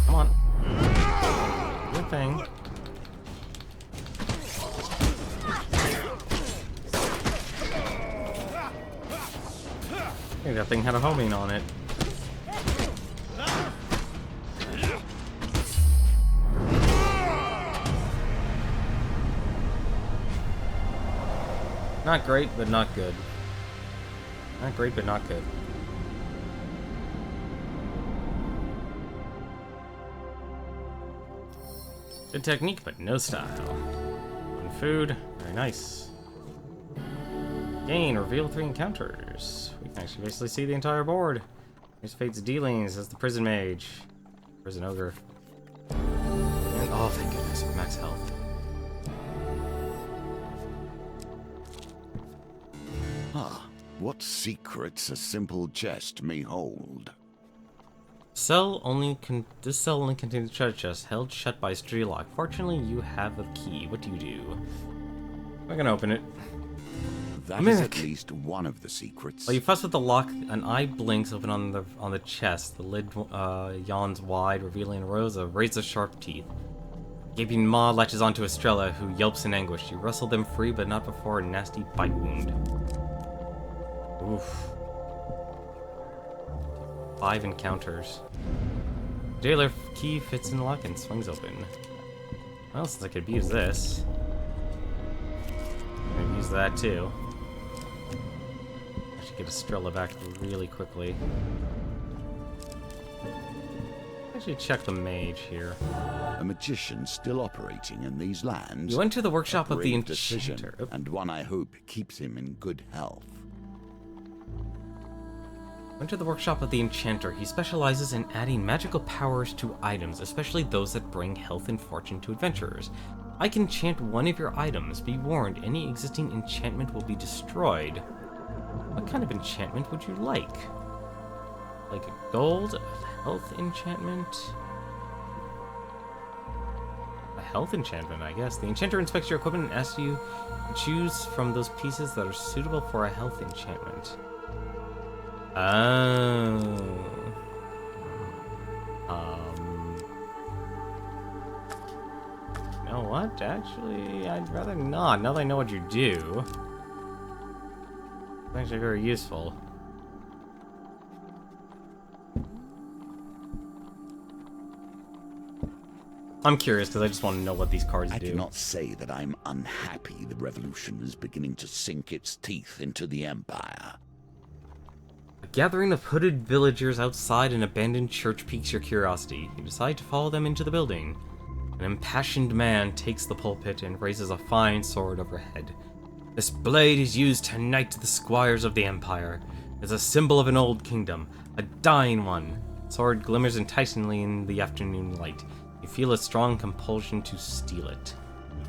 Come on. Good thing. Hey, that thing had a homing on it. Not great, but not good. Not great, but not good. Good technique, but no style. One food, very nice. Gain, reveal 3 encounters. We can actually basically see the entire board. Here's Fate's dealings as the prison mage. Prison ogre. And, oh, thank goodness, max health. What secrets a simple chest may hold. This cell only contains a treasure chest held shut by a sturdy lock. Fortunately, you have a key. What do you do? I'm gonna open it. That is at least one of the secrets. While you fuss with the lock, an eye blinks open on the chest. The lid yawns wide, revealing rows of razor-sharp teeth. Gaping maw latches onto Estrella, who yelps in anguish. You wrestle them free, but not before a nasty bite wound. Oof. 5 encounters. Jailer key fits in the lock and swings open. Well, since I could use this, I'm gonna use that too. I should get Estrella back really quickly. I should check the mage here. A magician still operating in these lands. You went to the workshop of the decision, enchanter. and one I hope keeps him in good health. Went to the workshop of the enchanter. He specializes in adding magical powers to items, especially those that bring health and fortune to adventurers. I can enchant one of your items. Be warned, any existing enchantment will be destroyed. What kind of enchantment would you like? Like a gold? A health enchantment? A health enchantment, I guess. The enchanter inspects your equipment and asks you to choose from those pieces that are suitable for a health enchantment. Oh. You know what? Actually, I'd rather not. Now that I know what you do. It's actually very useful. I'm curious because I just want to know what these cards do. I cannot say that I'm unhappy the revolution is beginning to sink its teeth into the Empire. A gathering of hooded villagers outside an abandoned church piques your curiosity. You decide to follow them into the building. An impassioned man takes the pulpit and raises a fine sword overhead. This blade is used to knight the squires of the Empire. It's a symbol of an old kingdom, a dying one. The sword glimmers enticingly in the afternoon light. You feel a strong compulsion to steal it.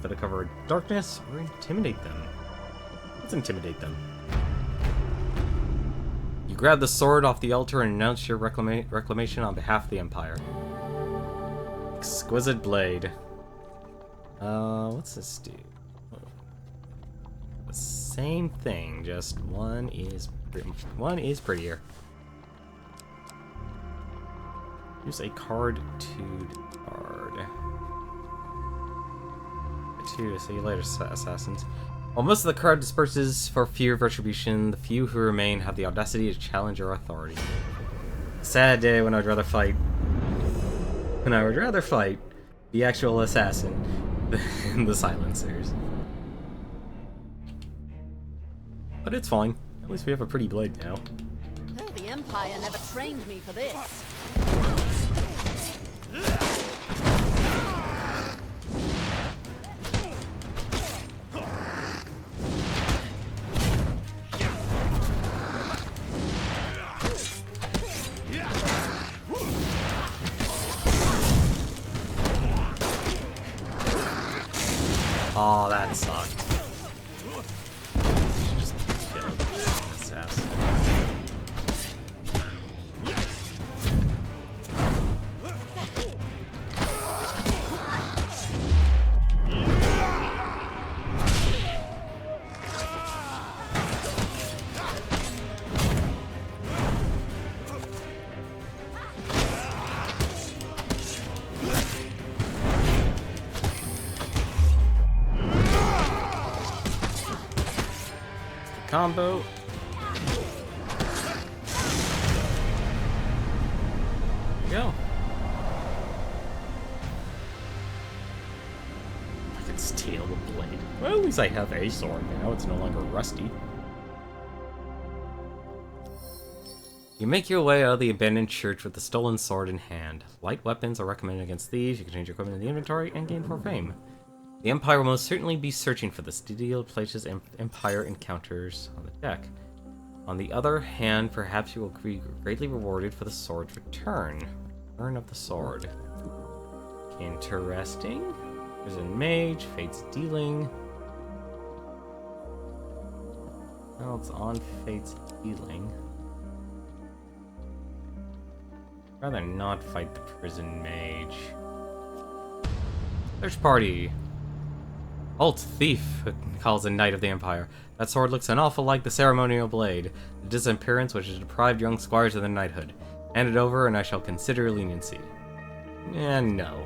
For the cover of darkness, or intimidate them. Let's intimidate them. You grab the sword off the altar and announce your reclamation on behalf of the Empire. Exquisite blade. What's this do? The same thing, just one is prettier. Use a card to card. See you later, assassins. While most of the crowd disperses for fear of retribution, the few who remain have the audacity to challenge your authority. Sad day when I'd rather fight. The actual assassin than the silencers. But it's fine. At least we have a pretty blade now. Oh, the Empire never trained me for this. Oh, that sucked. Just killed his ass. Combo. There you go. I can steal the blade. Well, at least I have a sword now. It's no longer rusty. You make your way out of the abandoned church with the stolen sword in hand. Light weapons are recommended against thieves. You can change your equipment in the inventory and gain 4 fame. The Empire will most certainly be searching for this. Deal places Empire encounters on the deck. On the other hand, perhaps you will be greatly rewarded for the sword's return. Return of the sword. Interesting. There's a mage, fate's dealing. Well, it's on Fate's healing. Rather not fight the prison mage. Search party. Alt Thief calls a Knight of the Empire. That sword looks an awful like the ceremonial blade. The disappearance which has deprived young squires of their knighthood. Hand it over and I shall consider leniency. And no.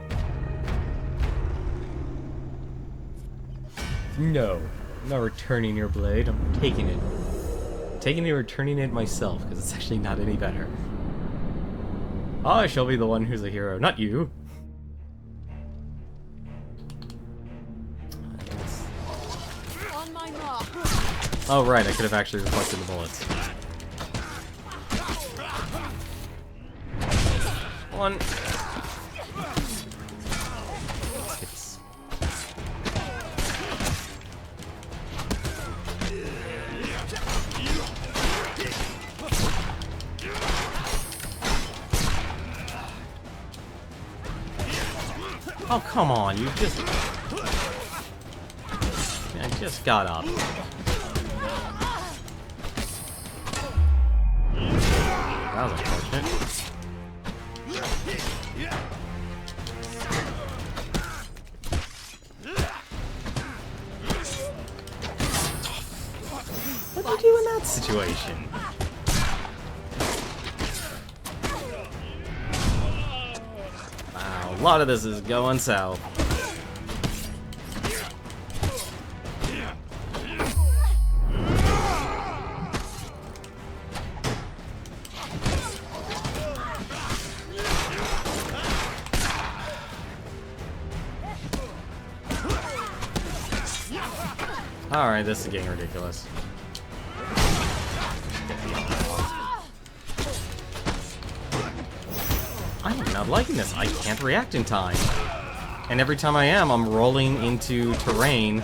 No. I'm not returning your blade, I'm taking it. I'm taking it and returning it myself, because it's actually not any better. I shall be the one who's a hero, not you. On my mark. Oh right, I could have actually reflected the bullets. One. It's... Oh come on, you just... I just got up. That was unfortunate. What do you do in that situation? Wow, a lot of this is going south. Alright, this is getting ridiculous. I am not liking this. I can't react in time. And every time I am, I'm rolling into terrain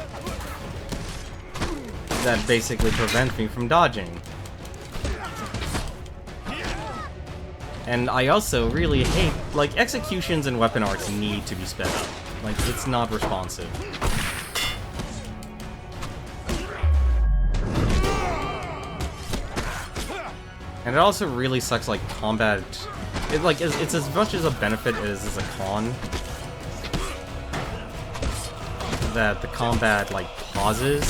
that basically prevents me from dodging. And I also really hate, like, executions and weapon arts need to be sped up. Like, it's not responsive. And it also really sucks, like, combat... It's as much as a benefit as a con. That the combat, like, pauses.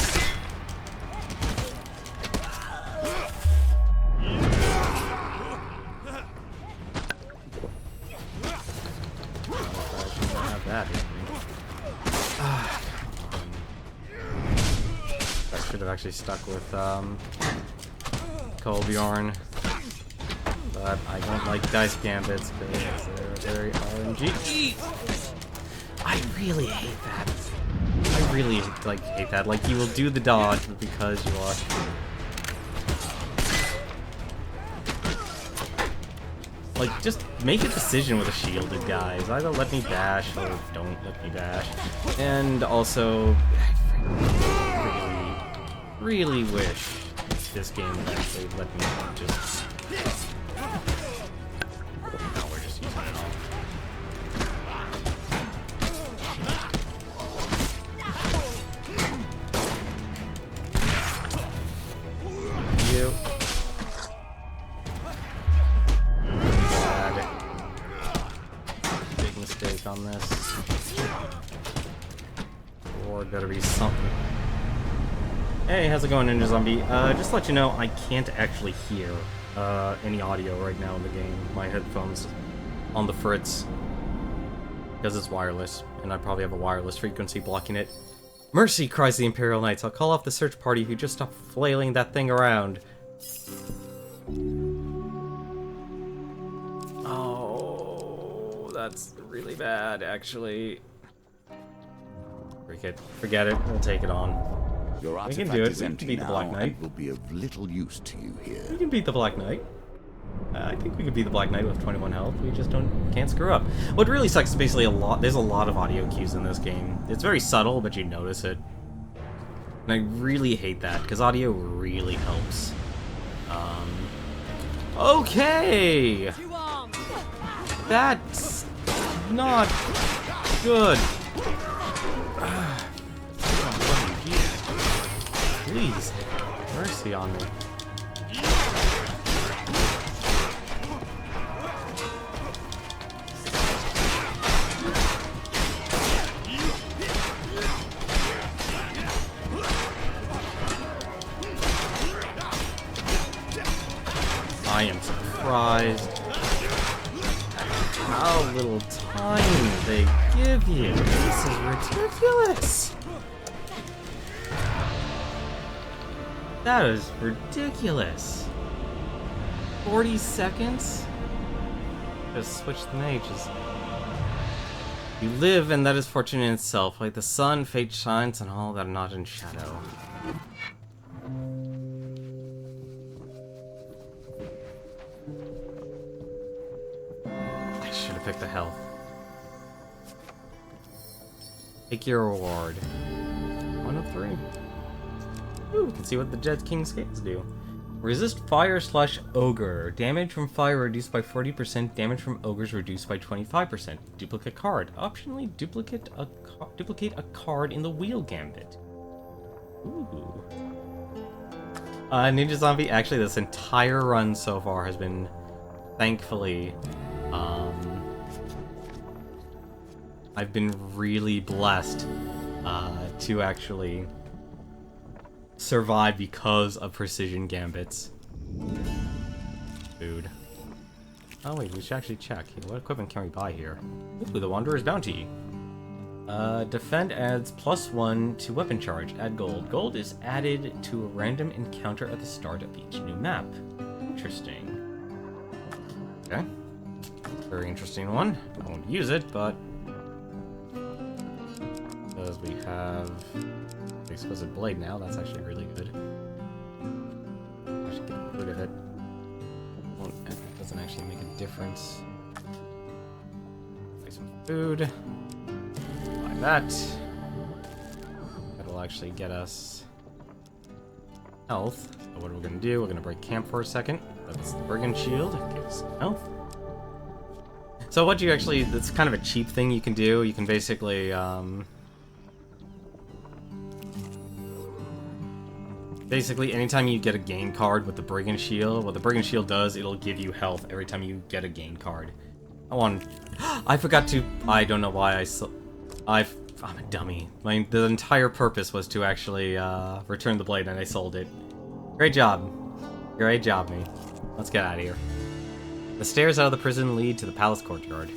I should have actually stuck with, Colbjorn. But I don't like dice gambits because they're very RNG. I really hate that. I really hate that. Like, you will do the dodge because you are. Like, just make a decision with the shielded guys. Either let me dash or don't let me dash. And also, I really wish this game would actually let me just. No, we're just using it all. You. Bad. Big mistake on this. Or better be something. Hey, how's it going, Ninja Zombie? Just to let you know, I can't actually hear any audio right now in the game. My headphones on the fritz. Because it's wireless, and I probably have a wireless frequency blocking it. Mercy, cries the Imperial Knights. I'll call off the search party if you just stop flailing that thing around. Oh, that's really bad, actually. Forget it. We'll take it on. Your We can artifact do it. is We can empty beat the Black now Knight. and will be of little use to you here. We can beat the Black Knight. I think we could beat the Black Knight with 21 health. We just can't screw up. What really sucks is basically there's a lot of audio cues in this game. It's very subtle, but you notice it. And I really hate that, because audio really helps. Okay! That's not good. Please, mercy. on me. I am surprised how little time they give you. This is ridiculous. That is ridiculous. 40 seconds? Just switch the mages. You live, and that is fortune in itself. Like the sun, fate shines, and all that are not in shadow. I should have picked the health. Take your reward. 1 of 3. Ooh, we can see what the Jet King scales do. Resist fire / ogre. Damage from fire reduced by 40%. Damage from ogres reduced by 25%. Duplicate card. Optionally, duplicate a card in the wheel gambit. Ooh. Ninja Zombie. Actually, this entire run so far has been, thankfully, I've been really blessed to actually survive because of precision gambits. Food. Oh wait, we should actually check. What equipment can we buy here? Ooh, the Wanderer's Bounty. Defend adds +1 to weapon charge. Add gold. Gold is added to a random encounter at the start of each new map. Interesting. Okay. Very interesting one. I won't use it, but because we have the exquisite blade now, that's actually really good. I should get rid of it. It doesn't actually make a difference. Buy some food. Buy that. That'll actually get us health. But what are we gonna do? We're gonna break camp for a second. That's the Brigand Shield. Give us some health. So what you actually, that's kind of a cheap thing you can do. You can basically, basically, anytime you get a gain card with the Brigand Shield, what the Brigand Shield does, it'll give you health every time you get a gain card. I forgot to, I don't know why I'm a dummy. The entire purpose was to actually, return the blade, and I sold it. Great job. Great job, me. Let's get out of here. The stairs out of the prison lead to the palace courtyard.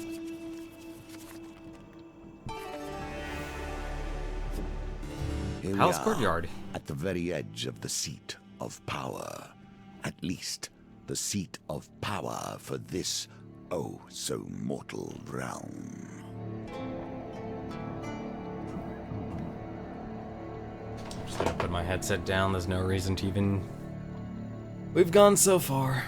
Here Palace we are, courtyard. at the very edge of the seat of power. At least, the seat of power for this, oh so mortal realm. Just gonna put my headset down, there's no reason to even... We've gone so far.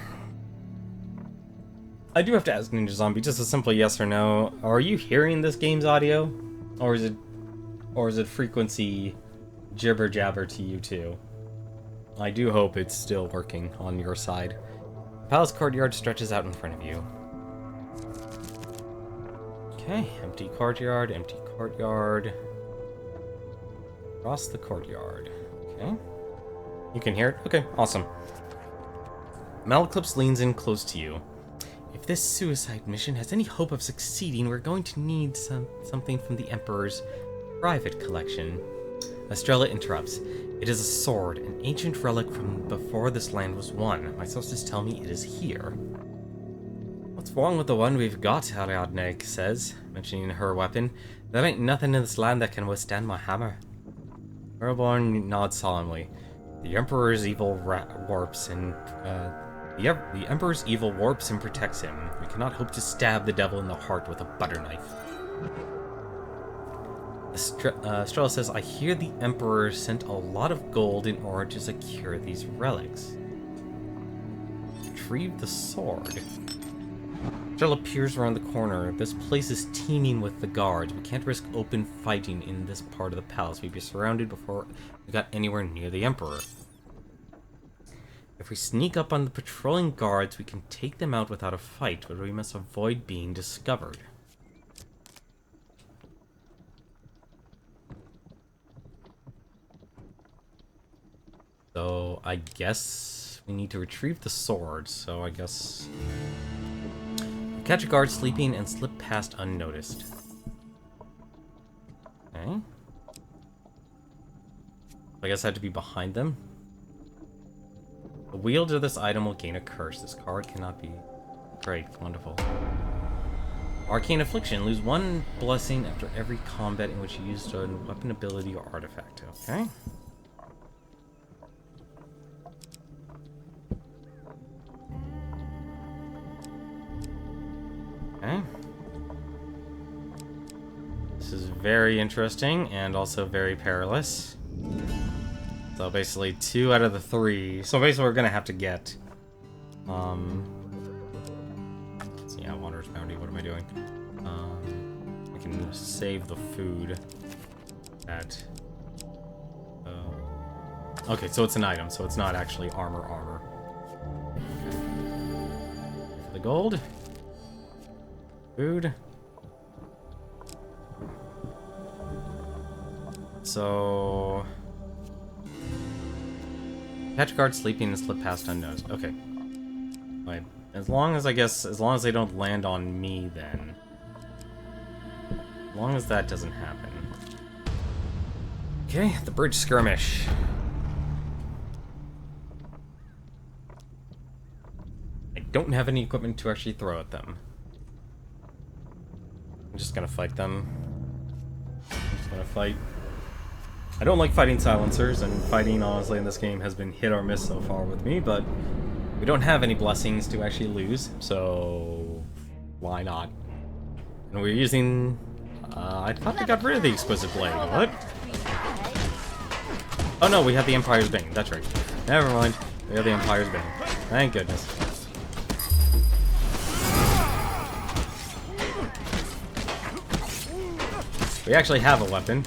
I do have to ask Ninja Zombie, just a simple yes or no. Are you hearing this game's audio? Or is it frequency jibber jabber to you too? I do hope it's still working on your side. The palace courtyard stretches out in front of you. Okay, empty courtyard, empty courtyard. Across the courtyard. Okay. You can hear it? Okay, awesome. Malaclips leans in close to you. If this suicide mission has any hope of succeeding, we're going to need something from the Emperor's private collection. Estrella interrupts. It is a sword, an ancient relic from before this land was won. My sources tell me it is here. What's wrong with the one we've got? Ariadne says, mentioning her weapon. There ain't nothing in this land that can withstand my hammer. Earlborn nods solemnly. The Emperor's evil warps and the Emperor's evil warps and protects him. We cannot hope to stab the devil in the heart with a butter knife. Estrella says, I hear the Emperor sent a lot of gold in order to secure these relics. Retrieve the sword. Estrella peers around the corner. This place is teeming with the guards. We can't risk open fighting in this part of the palace. We'd be surrounded before we got anywhere near the Emperor. If we sneak up on the patrolling guards, we can take them out without a fight, but we must avoid being discovered. So, So I guess we need to retrieve the sword. So I guess catch a guard sleeping and slip past unnoticed. Okay. I guess I had to be behind them. The wielder of this item will gain a curse. This card cannot be... Great, wonderful. Arcane Affliction. Lose 1 blessing after every combat in which you used a weapon ability or artifact. Okay. Okay. This is very interesting and also very perilous. So basically 2 out of the 3. So basically we're gonna have to get let's see, yeah, Wanderer's Bounty, what am I doing? I can save the food at okay, so it's an item, so it's not actually armor. For the gold. Food. So catch guard sleeping and slip past unnoticed. Okay. Wait. As long as they don't land on me, then. As long as that doesn't happen. Okay, the bridge skirmish. I don't have any equipment to actually throw at them. I'm just gonna fight them. I'm just gonna fight. I don't like fighting silencers, and fighting, honestly, in this game has been hit or miss so far with me, but we don't have any blessings to actually lose, so why not? And we're using... I thought they got rid of the Exquisite Blade. What? Oh no, we have the Empire's Bane. That's right. Never mind. We have the Empire's Bane. Thank goodness. We actually have a weapon.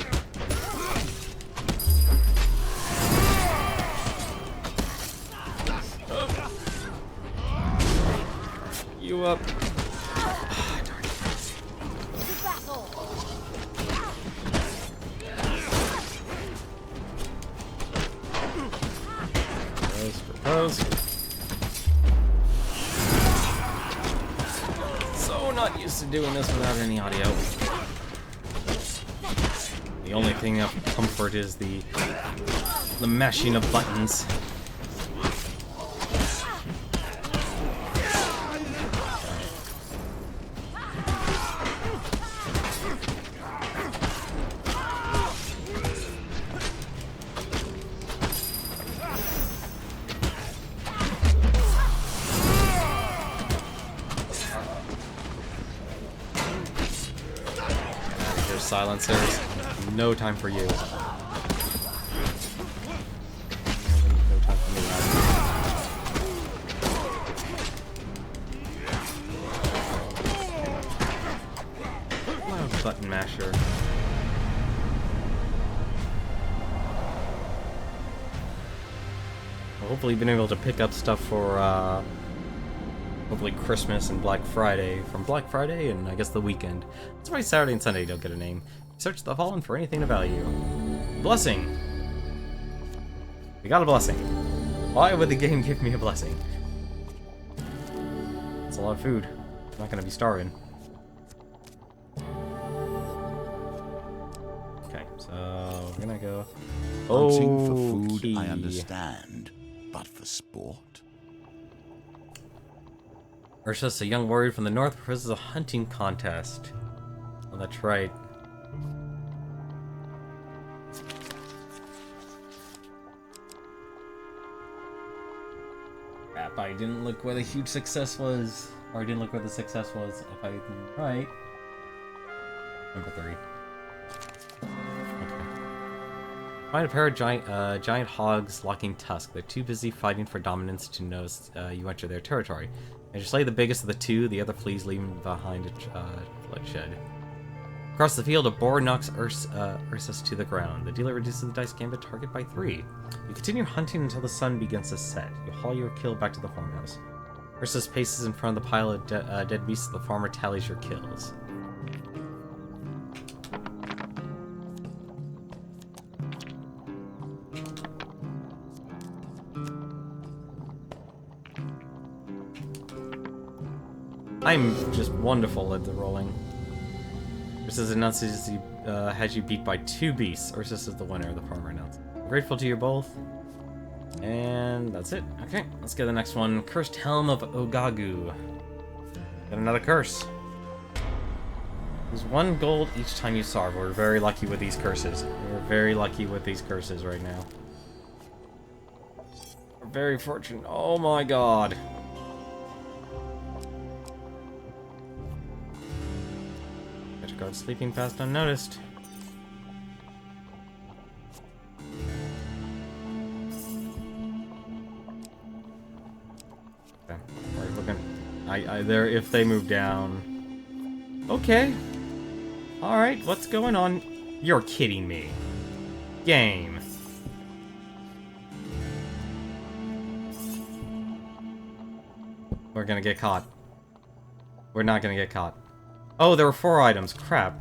You up. Propose. So not used to doing this without any audio. The only thing of comfort is the mashing of buttons. Silencers. No time for you. No time for me. Oh, button masher. Well, hopefully, you've been able to pick up stuff for hopefully Christmas and Black Friday from Black Friday and I guess the weekend. That's why Saturday and Sunday don't get a name. Search the Fallen for anything of value. Blessing. We got a blessing. Why would the game give me a blessing? It's a lot of food. I'm not gonna be starving. Okay, so we're gonna go. Hunting for food, I understand, but for sport? Ursus, a young warrior from the north, proposes a hunting contest. Oh, that's right. Crap, I didn't look where the huge success was. Or I didn't look where the success was, if I'm right. Number 3. Okay. Find a pair of giant hogs locking tusk. They're too busy fighting for dominance to notice you enter their territory. As you slay the biggest of the 2, the other flees, leaving behind a bloodshed. Across the field, a boar knocks Ursus to the ground. The dealer reduces the dice gambit target by 3. You continue hunting until the sun begins to set. You haul your kill back to the farmhouse. Ursus paces in front of the pile of dead beasts. The farmer tallies your kills. I'm just wonderful at the rolling. Versus announces you, has you beat by 2 beasts. Ursus is the winner, the farmer announced. I'm grateful to you both. And that's it. Okay, let's get the next one. Cursed Helm of Ogagu. Got another curse. There's 1 gold each time you starve. We're very lucky with these curses. We're very lucky with these curses right now. We're very fortunate. Oh my god. Guard sleeping past unnoticed. Okay, we're looking. There if they move down. Okay. All right, what's going on? You're kidding me. Game. We're gonna get caught. We're not gonna get caught. Oh, there were 4 items. Crap.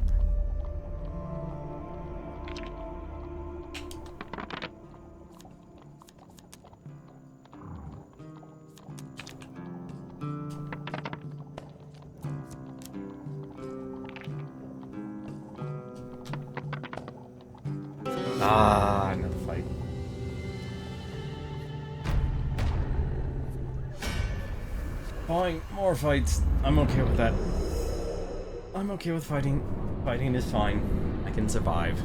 Ah, another fight. Fine, more fights. I'm okay with that. I'm okay with fighting. Fighting is fine. I can survive.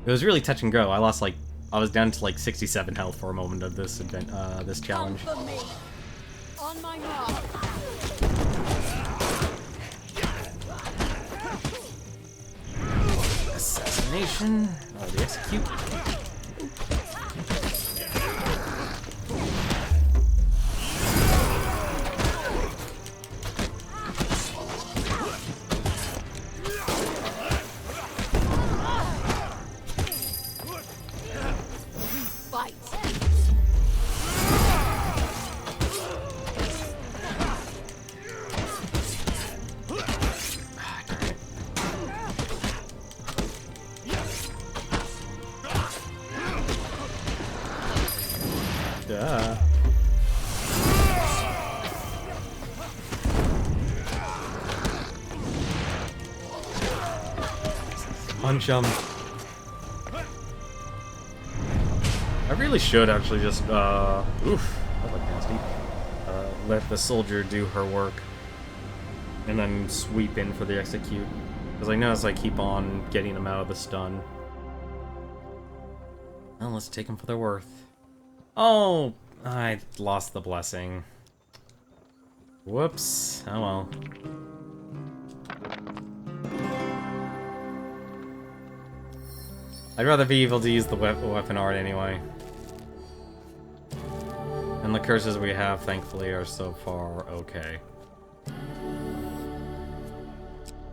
It was really touch and go. I lost like I was down to like 67 health for a moment of this event, this challenge. Come for me. On my mark. Assassination. Oh, the execute. Punch him. I really should actually just, oof, that looked nasty. Let the soldier do her work. And then sweep in for the execute. Because I notice I keep on getting them out of the stun. Well, let's take them for their worth. Oh, I lost the blessing. Whoops. Oh well. I'd rather be able to use the weapon art anyway. And the curses we have, thankfully, are so far okay.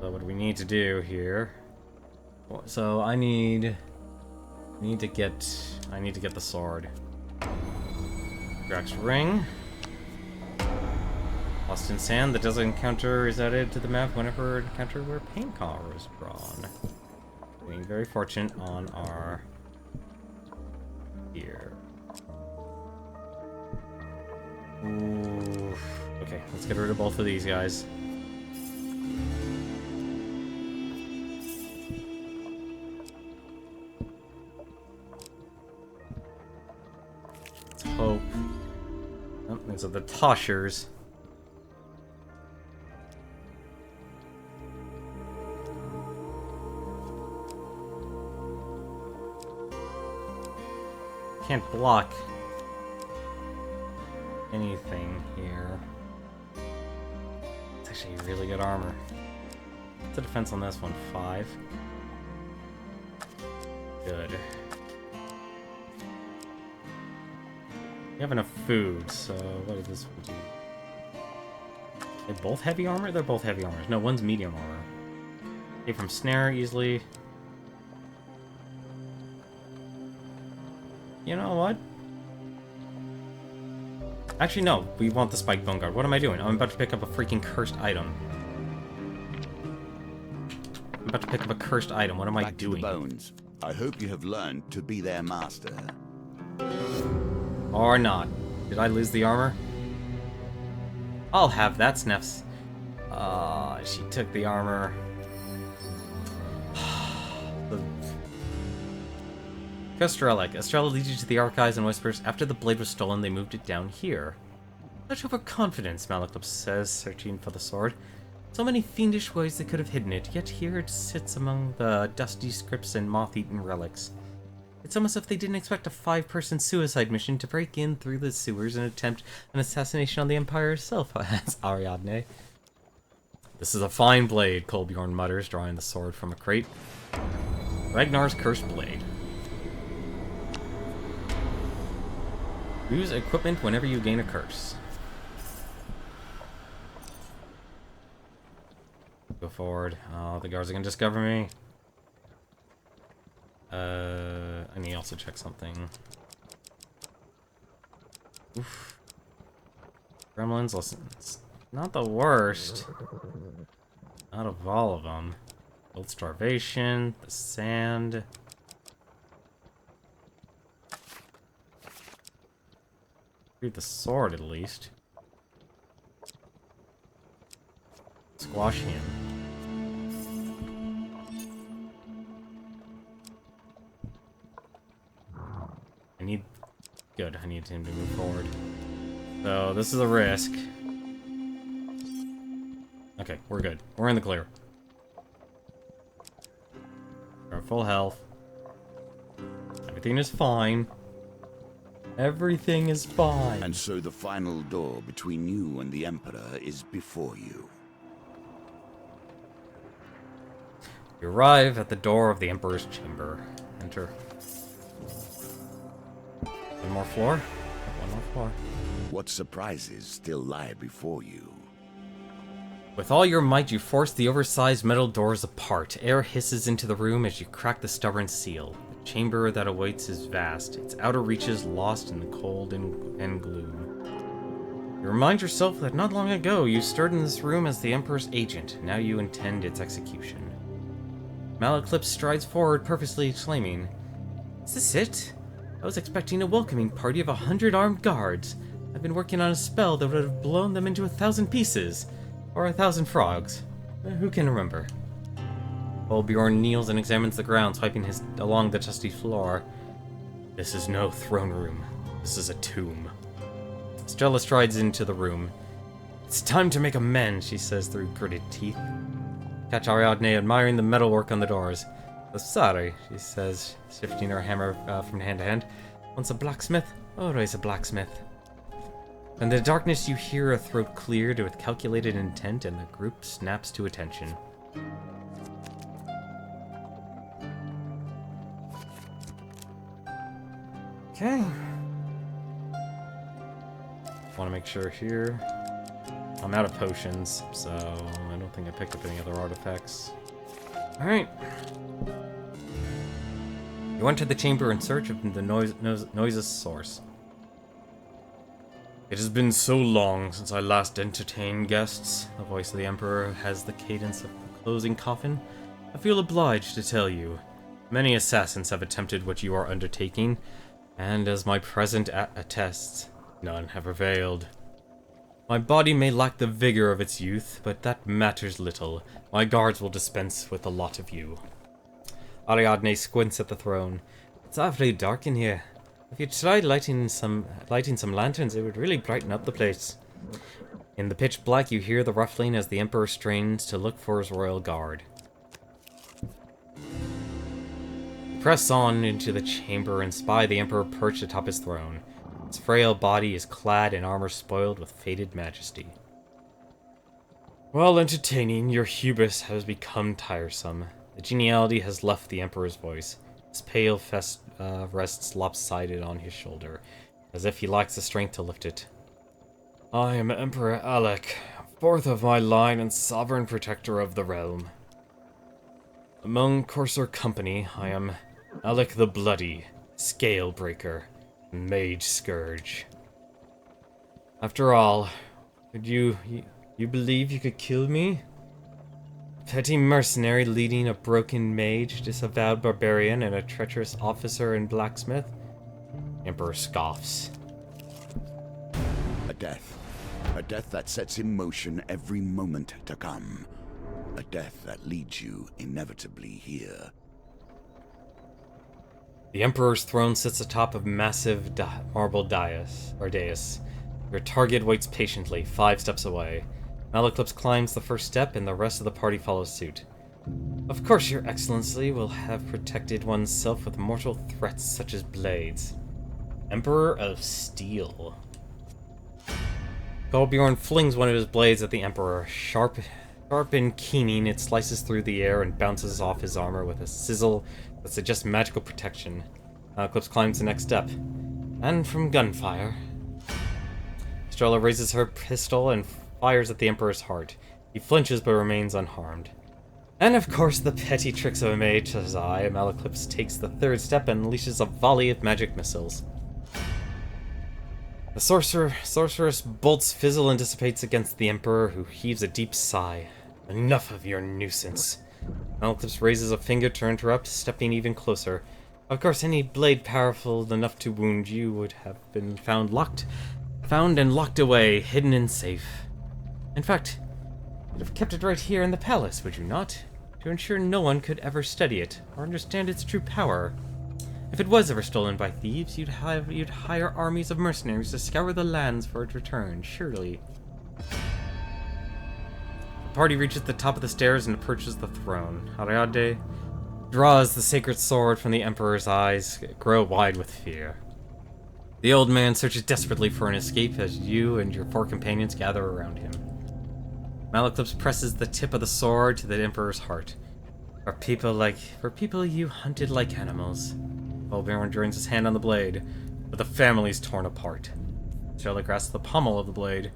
So what we need to do here... So I need to get the sword. Drax Ring. Lost in Sand. The desert encounter is added to the map whenever an encounter where paint color is drawn. Being very fortunate on our here. Ooh. Okay, let's get rid of both of these guys. Let's hope. Oh, these are the Toshers. Can't block anything here. It's actually really good armor. What's the defense on this one? 5. Good. We have enough food, so what does this do? They're both heavy armor? They're both heavy armors. No, one's medium armor. Okay, from snare easily. You know what? Actually, no. We want the Spike Bone Guard. What am I doing? I'm about to pick up a freaking cursed item. I'm about to pick up a cursed item. What am I doing? Back to the bones. I hope you have learned to be their master. Or not. Did I lose the armor? I'll have that, Sniffs. She took the armor. Quest Relic. Estrella leads you to the archives and whispers, after the blade was stolen, they moved it down here. Such overconfidence, Malaclip says, searching for the sword. So many fiendish ways they could have hidden it, yet here it sits among the dusty scripts and moth-eaten relics. It's almost as if they didn't expect a 5-person suicide mission to break in through the sewers and attempt an assassination on the Empire itself, adds Ariadne. This is a fine blade, Kolbjorn mutters, drawing the sword from a crate. Ragnar's Cursed Blade. Use equipment whenever you gain a curse. Go forward. Oh, the guards are gonna discover me. I need to also check something. Oof. Gremlins, listen, it's not the worst. Out of all of them. Old starvation, the sand. Read the sword at least. Squash him. I need him to move forward. So, this is a risk. Okay, we're good. We're in the clear. We're at full health. Everything is fine. Everything is fine. And so the final door between you and the Emperor is before you. You arrive at the door of the Emperor's chamber. Enter. One more floor? One more floor. What surprises still lie before you? With all your might, you force the oversized metal doors apart. Air hisses into the room as you crack the stubborn seal. The chamber that awaits is vast, its outer reaches lost in the cold and gloom. You remind yourself that not long ago you stirred in this room as the Emperor's agent. Now you intend its execution. Malaclip strides forward, purposely exclaiming, "Is this it? I was expecting a welcoming party of 100 armed guards. I've been working on a spell that would have blown them into 1,000 pieces. Or 1,000 frogs. Who can remember?" Kolbjorn kneels and examines the ground, swiping along the dusty floor. This is no throne room. This is a tomb. Estrella strides into the room. "It's time to make amends," she says through gritted teeth. Catch Ariadne admiring the metalwork on the doors. "Sorry," she says, shifting her hammer from hand to hand. "Once a blacksmith, always a blacksmith." In the darkness you hear a throat cleared with calculated intent, and the group snaps to attention. Okay. Want to make sure here. I'm out of potions, so I don't think I picked up any other artifacts. Alright. You enter the chamber in search of the noise's source. "It has been so long since I last entertained guests." The voice of the Emperor has the cadence of the closing coffin. "I feel obliged to tell you. Many assassins have attempted what you are undertaking, and as my present attests, none have availed. My body may lack the vigor of its youth, but that matters little. My guards will dispense with the lot of you." Ariadne squints at the throne. "It's awfully dark in here. If you tried lighting some lanterns, it would really brighten up the place." In the pitch black, you hear the ruffling as the Emperor strains to look for his royal guard. You press on into the chamber and spy the Emperor perched atop his throne. His frail body is clad in armor spoiled with faded majesty. While entertaining, your hubris has become tiresome. The geniality has left the Emperor's voice. His pale fist rests lopsided on his shoulder, as if he lacks the strength to lift it. "I am Emperor Alec, fourth of my line and sovereign protector of the realm. Among Courser Company, I am Alec the Bloody, Scale Breaker, Mage Scourge. After all, would you believe you could kill me? Petty mercenary leading a broken mage, disavowed barbarian, and a treacherous officer and blacksmith?" Emperor scoffs. A death A death that sets in motion every moment to come. A death that leads you inevitably here. The Emperor's throne sits atop a massive marble dais. Your target waits patiently, 5 steps away. Malaclypse climbs the first step, and the rest of the party follows suit. Of course, Your Excellency will have protected oneself with mortal threats such as blades. Emperor of Steel. Golbjorn flings one of his blades at the Emperor. Sharp and keening, it slices through the air and bounces off his armor with a sizzle that suggests magical protection. Malaclypse climbs the next step. And from gunfire. Estrella raises her pistol and fires at the Emperor's heart. He flinches but remains unharmed. And of course, the petty tricks of a mage's eye, Malaclypse takes the 3rd step and unleashes a volley of magic missiles. The sorceress bolts fizzle and dissipates against the Emperor, who heaves a deep sigh. Enough of your nuisance. Malaclypse raises a finger to interrupt, stepping even closer. Of course, any blade powerful enough to wound you would have been found and locked away, hidden and safe. In fact, you'd have kept it right here in the palace, would you not? To ensure no one could ever study it, or understand its true power. If it was ever stolen by thieves, you'd hire armies of mercenaries to scour the lands for its return, surely. The party reaches the top of the stairs and approaches the throne. Ariadne draws the sacred sword from the Emperor's eyes, grow wide with fear. The old man searches desperately for an escape as you and your 4 companions gather around him. Malaclypse presses the tip of the sword to the Emperor's heart. For people you hunted like animals. Golbjorn joins his hand on the blade, but the family's torn apart. Estrella grasps the pommel of the blade.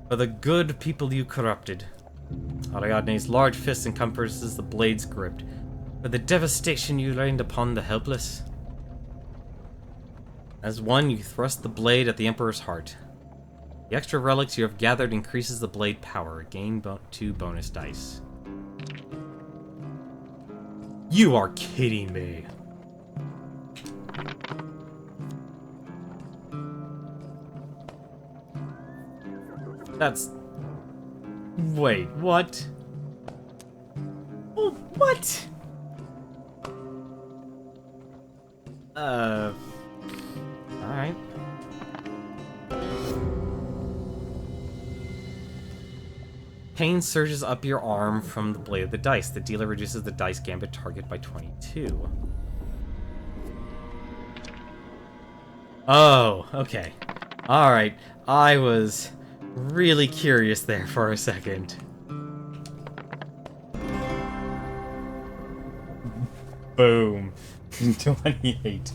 For the good people you corrupted. Ariadne's large fist encompasses the blade's grip. For the devastation you rained upon the helpless. As one, you thrust the blade at the Emperor's heart. The extra relics you have gathered increases the blade power. Gain 2 bonus dice. You are kidding me. That's... Wait, what? Oh, what? Alright. Pain surges up your arm from the blade of the dice. The dealer reduces the dice gambit target by 22. Oh, okay. Alright. I was really curious there for a second. Boom. 28.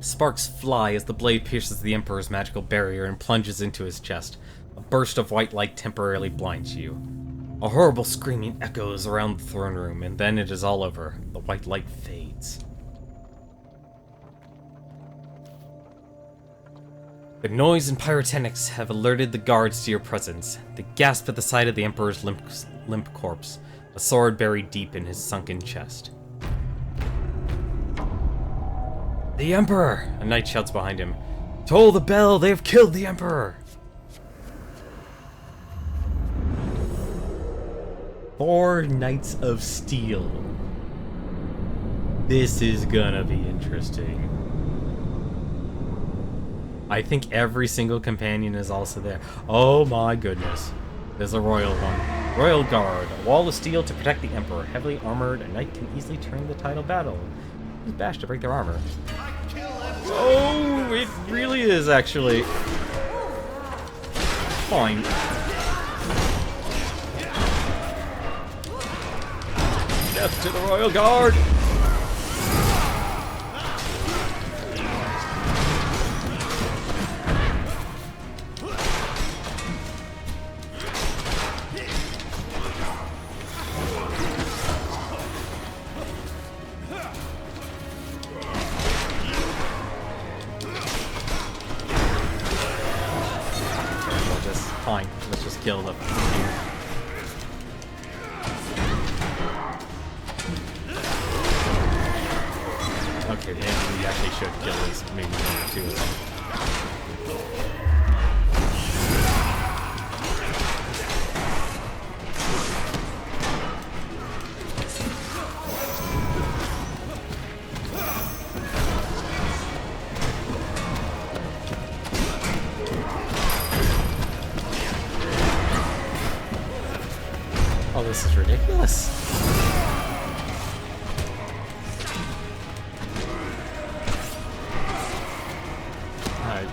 Sparks fly as the blade pierces the Emperor's magical barrier and plunges into his chest. A burst of white light temporarily blinds you. A horrible screaming echoes around the throne room, and then it is all over. The white light fades. The noise and pyrotechnics have alerted the guards to your presence. They gasp at the sight of the Emperor's limp corpse, a sword buried deep in his sunken chest. The Emperor! A knight shouts behind him. Toll the bell! They have killed the Emperor! 4 Knights of Steel. This is gonna be interesting. I think every single companion is also there. Oh my goodness. There's a royal one. Royal Guard. A wall of steel to protect the Emperor. Heavily armored, a knight can easily turn the tidal battle. Use bash to break their armor. Oh, it really is actually. Fine. Death to the Royal Guard! Fine, let's just kill them. Okay, the enemy we actually should kill is maybe 1 or 2 of them.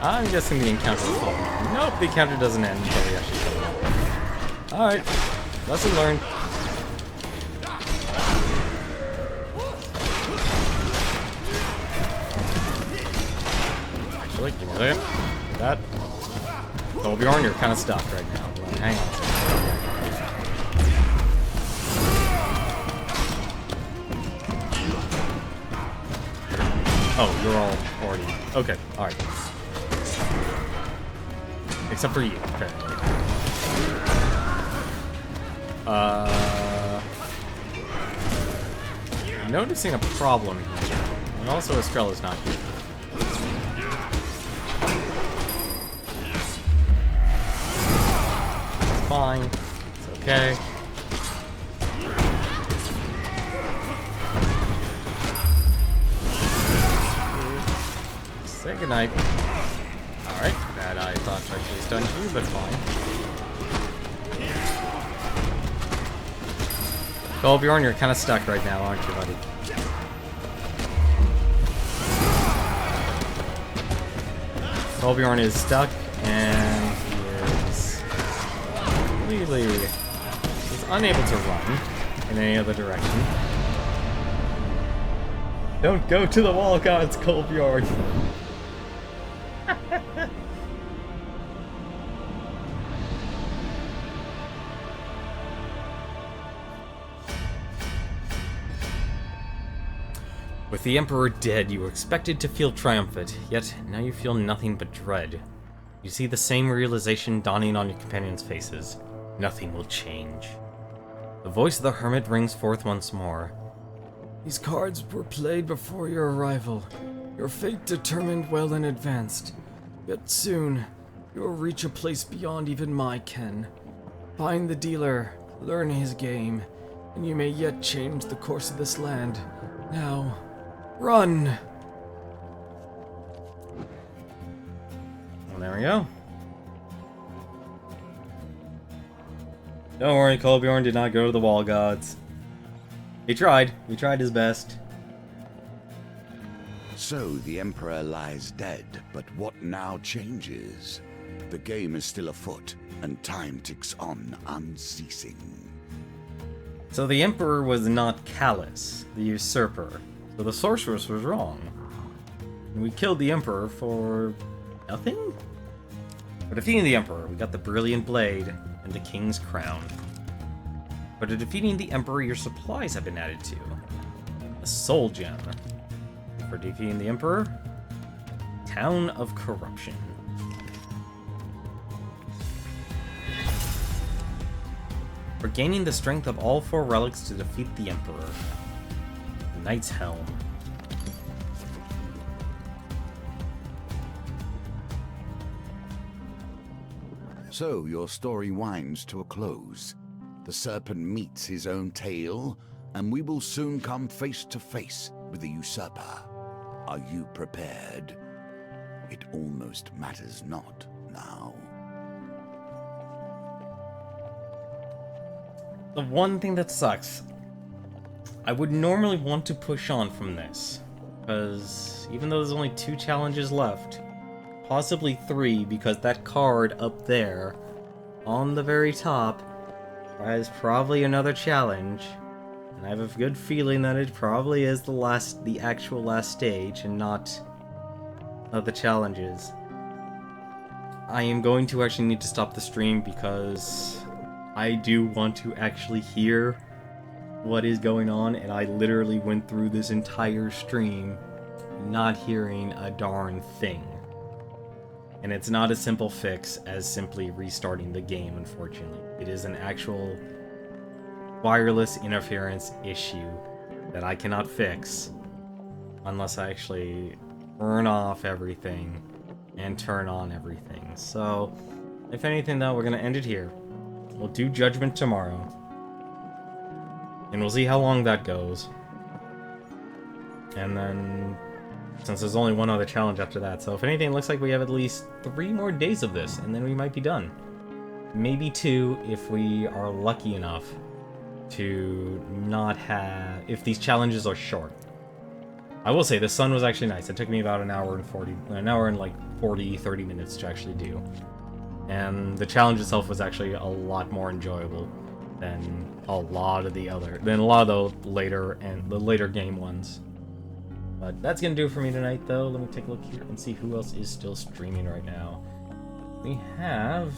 I'm guessing the encounter will fall. Nope, the encounter doesn't end until we actually kill him. Alright, lesson learned. Actually, give me a second. That. Torbjorn, you're kind of stuck right now. Hang on a second. Oh, you're all already... Okay, alright. Except for you, apparently. I'm noticing a problem here. And also Estrella's not here. It's fine. It's okay. Say goodnight. Alright, that I thought actually stunned you, but fine. Torbjorn, you're kind of stuck right now, aren't you, buddy? Torbjorn is stuck, and he is completely... he's unable to run in any other direction. Don't go to the wall gods, Torbjorn! With the Emperor dead, you were expected to feel triumphant, yet now you feel nothing but dread. You see the same realization dawning on your companions' faces. Nothing will change. The voice of the hermit rings forth once more. These cards were played before your arrival. Your fate determined well in advance. Yet soon, you will reach a place beyond even my ken. Find the dealer, learn his game, and you may yet change the course of this land. Now... run! Well, there we go. Don't worry, Torbjorn did not go to the wall gods. He tried. He tried his best. So the Emperor lies dead, but what now changes? The game is still afoot, and time ticks on unceasing. So the Emperor was not Callus, the usurper. So the sorceress was wrong. And we killed the Emperor for... nothing? For defeating the Emperor, we got the Brilliant Blade and the King's Crown. But to defeating the Emperor, your supplies have been added to. A Soul Gem. For defeating the Emperor, Town of Corruption. For gaining the strength of all 4 relics to defeat the Emperor. Knight's Helm. So your story winds to a close. The serpent meets his own tail, and we will soon come face to face with the usurper. Are you prepared? It almost matters not now. The one thing that sucks, I would normally want to push on from this, because even though there's only 2 challenges left, possibly 3, because that card up there, on the very top, has probably another challenge, and I have a good feeling that it probably is the actual last stage, and not the challenges. I am going to actually need to stop the stream, because I do want to actually hear what is going on, and I literally went through this entire stream not hearing a darn thing. And it's not a simple fix as simply restarting the game, unfortunately. It is an actual wireless interference issue that I cannot fix unless I actually turn off everything and turn on everything. So, if anything though, we're going to end it here. We'll do Judgment tomorrow. And we'll see how long that goes. And then, since there's only one other challenge after that, so if anything, it looks like we have at least 3 more days of this, and then we might be done. Maybe 2 if we are lucky enough to not have... if these challenges are short. I will say the sun was actually nice. It took me about an hour and like 30 minutes to actually do. And the challenge itself was actually a lot more enjoyable than a lot of the later game ones. But that's gonna do it for me tonight, though. Let me take a look here and see who else is still streaming right now. We have...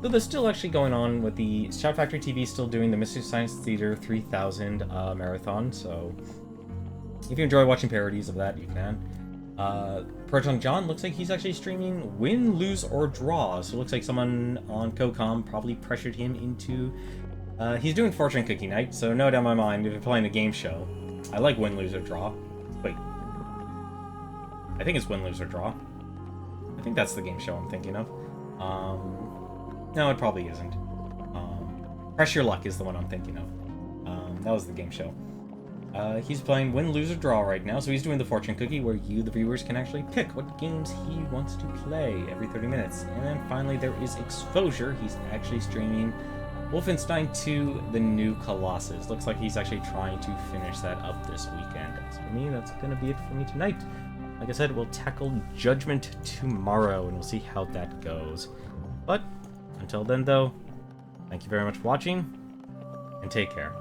So there's still actually going on with the Shout Factory TV, still doing the Mystery Science Theater 3000 marathon, so if you enjoy watching parodies of that, you can. Proton John looks like he's actually streaming Win, Lose, or Draw, so it looks like someone on CoCom probably pressured him into... he's doing Fortune Cookie Night, so no doubt in my mind, if you're playing a game show, I like Win, Lose, or Draw. Wait. I think it's Win, Lose, or Draw. I think that's the game show I'm thinking of. No, it probably isn't. Press Your Luck is the one I'm thinking of. That was the game show. He's playing Win, Lose, or Draw right now, so he's doing the Fortune Cookie, where you, the viewers, can actually pick what games he wants to play every 30 minutes. And then finally there is Exposure. He's actually streaming Wolfenstein 2, The New Colossus. Looks like he's actually trying to finish that up this weekend. As for me, that's gonna be it for me tonight. Like I said, we'll tackle Judgment tomorrow, and we'll see how that goes. But, until then though, thank you very much for watching, and take care.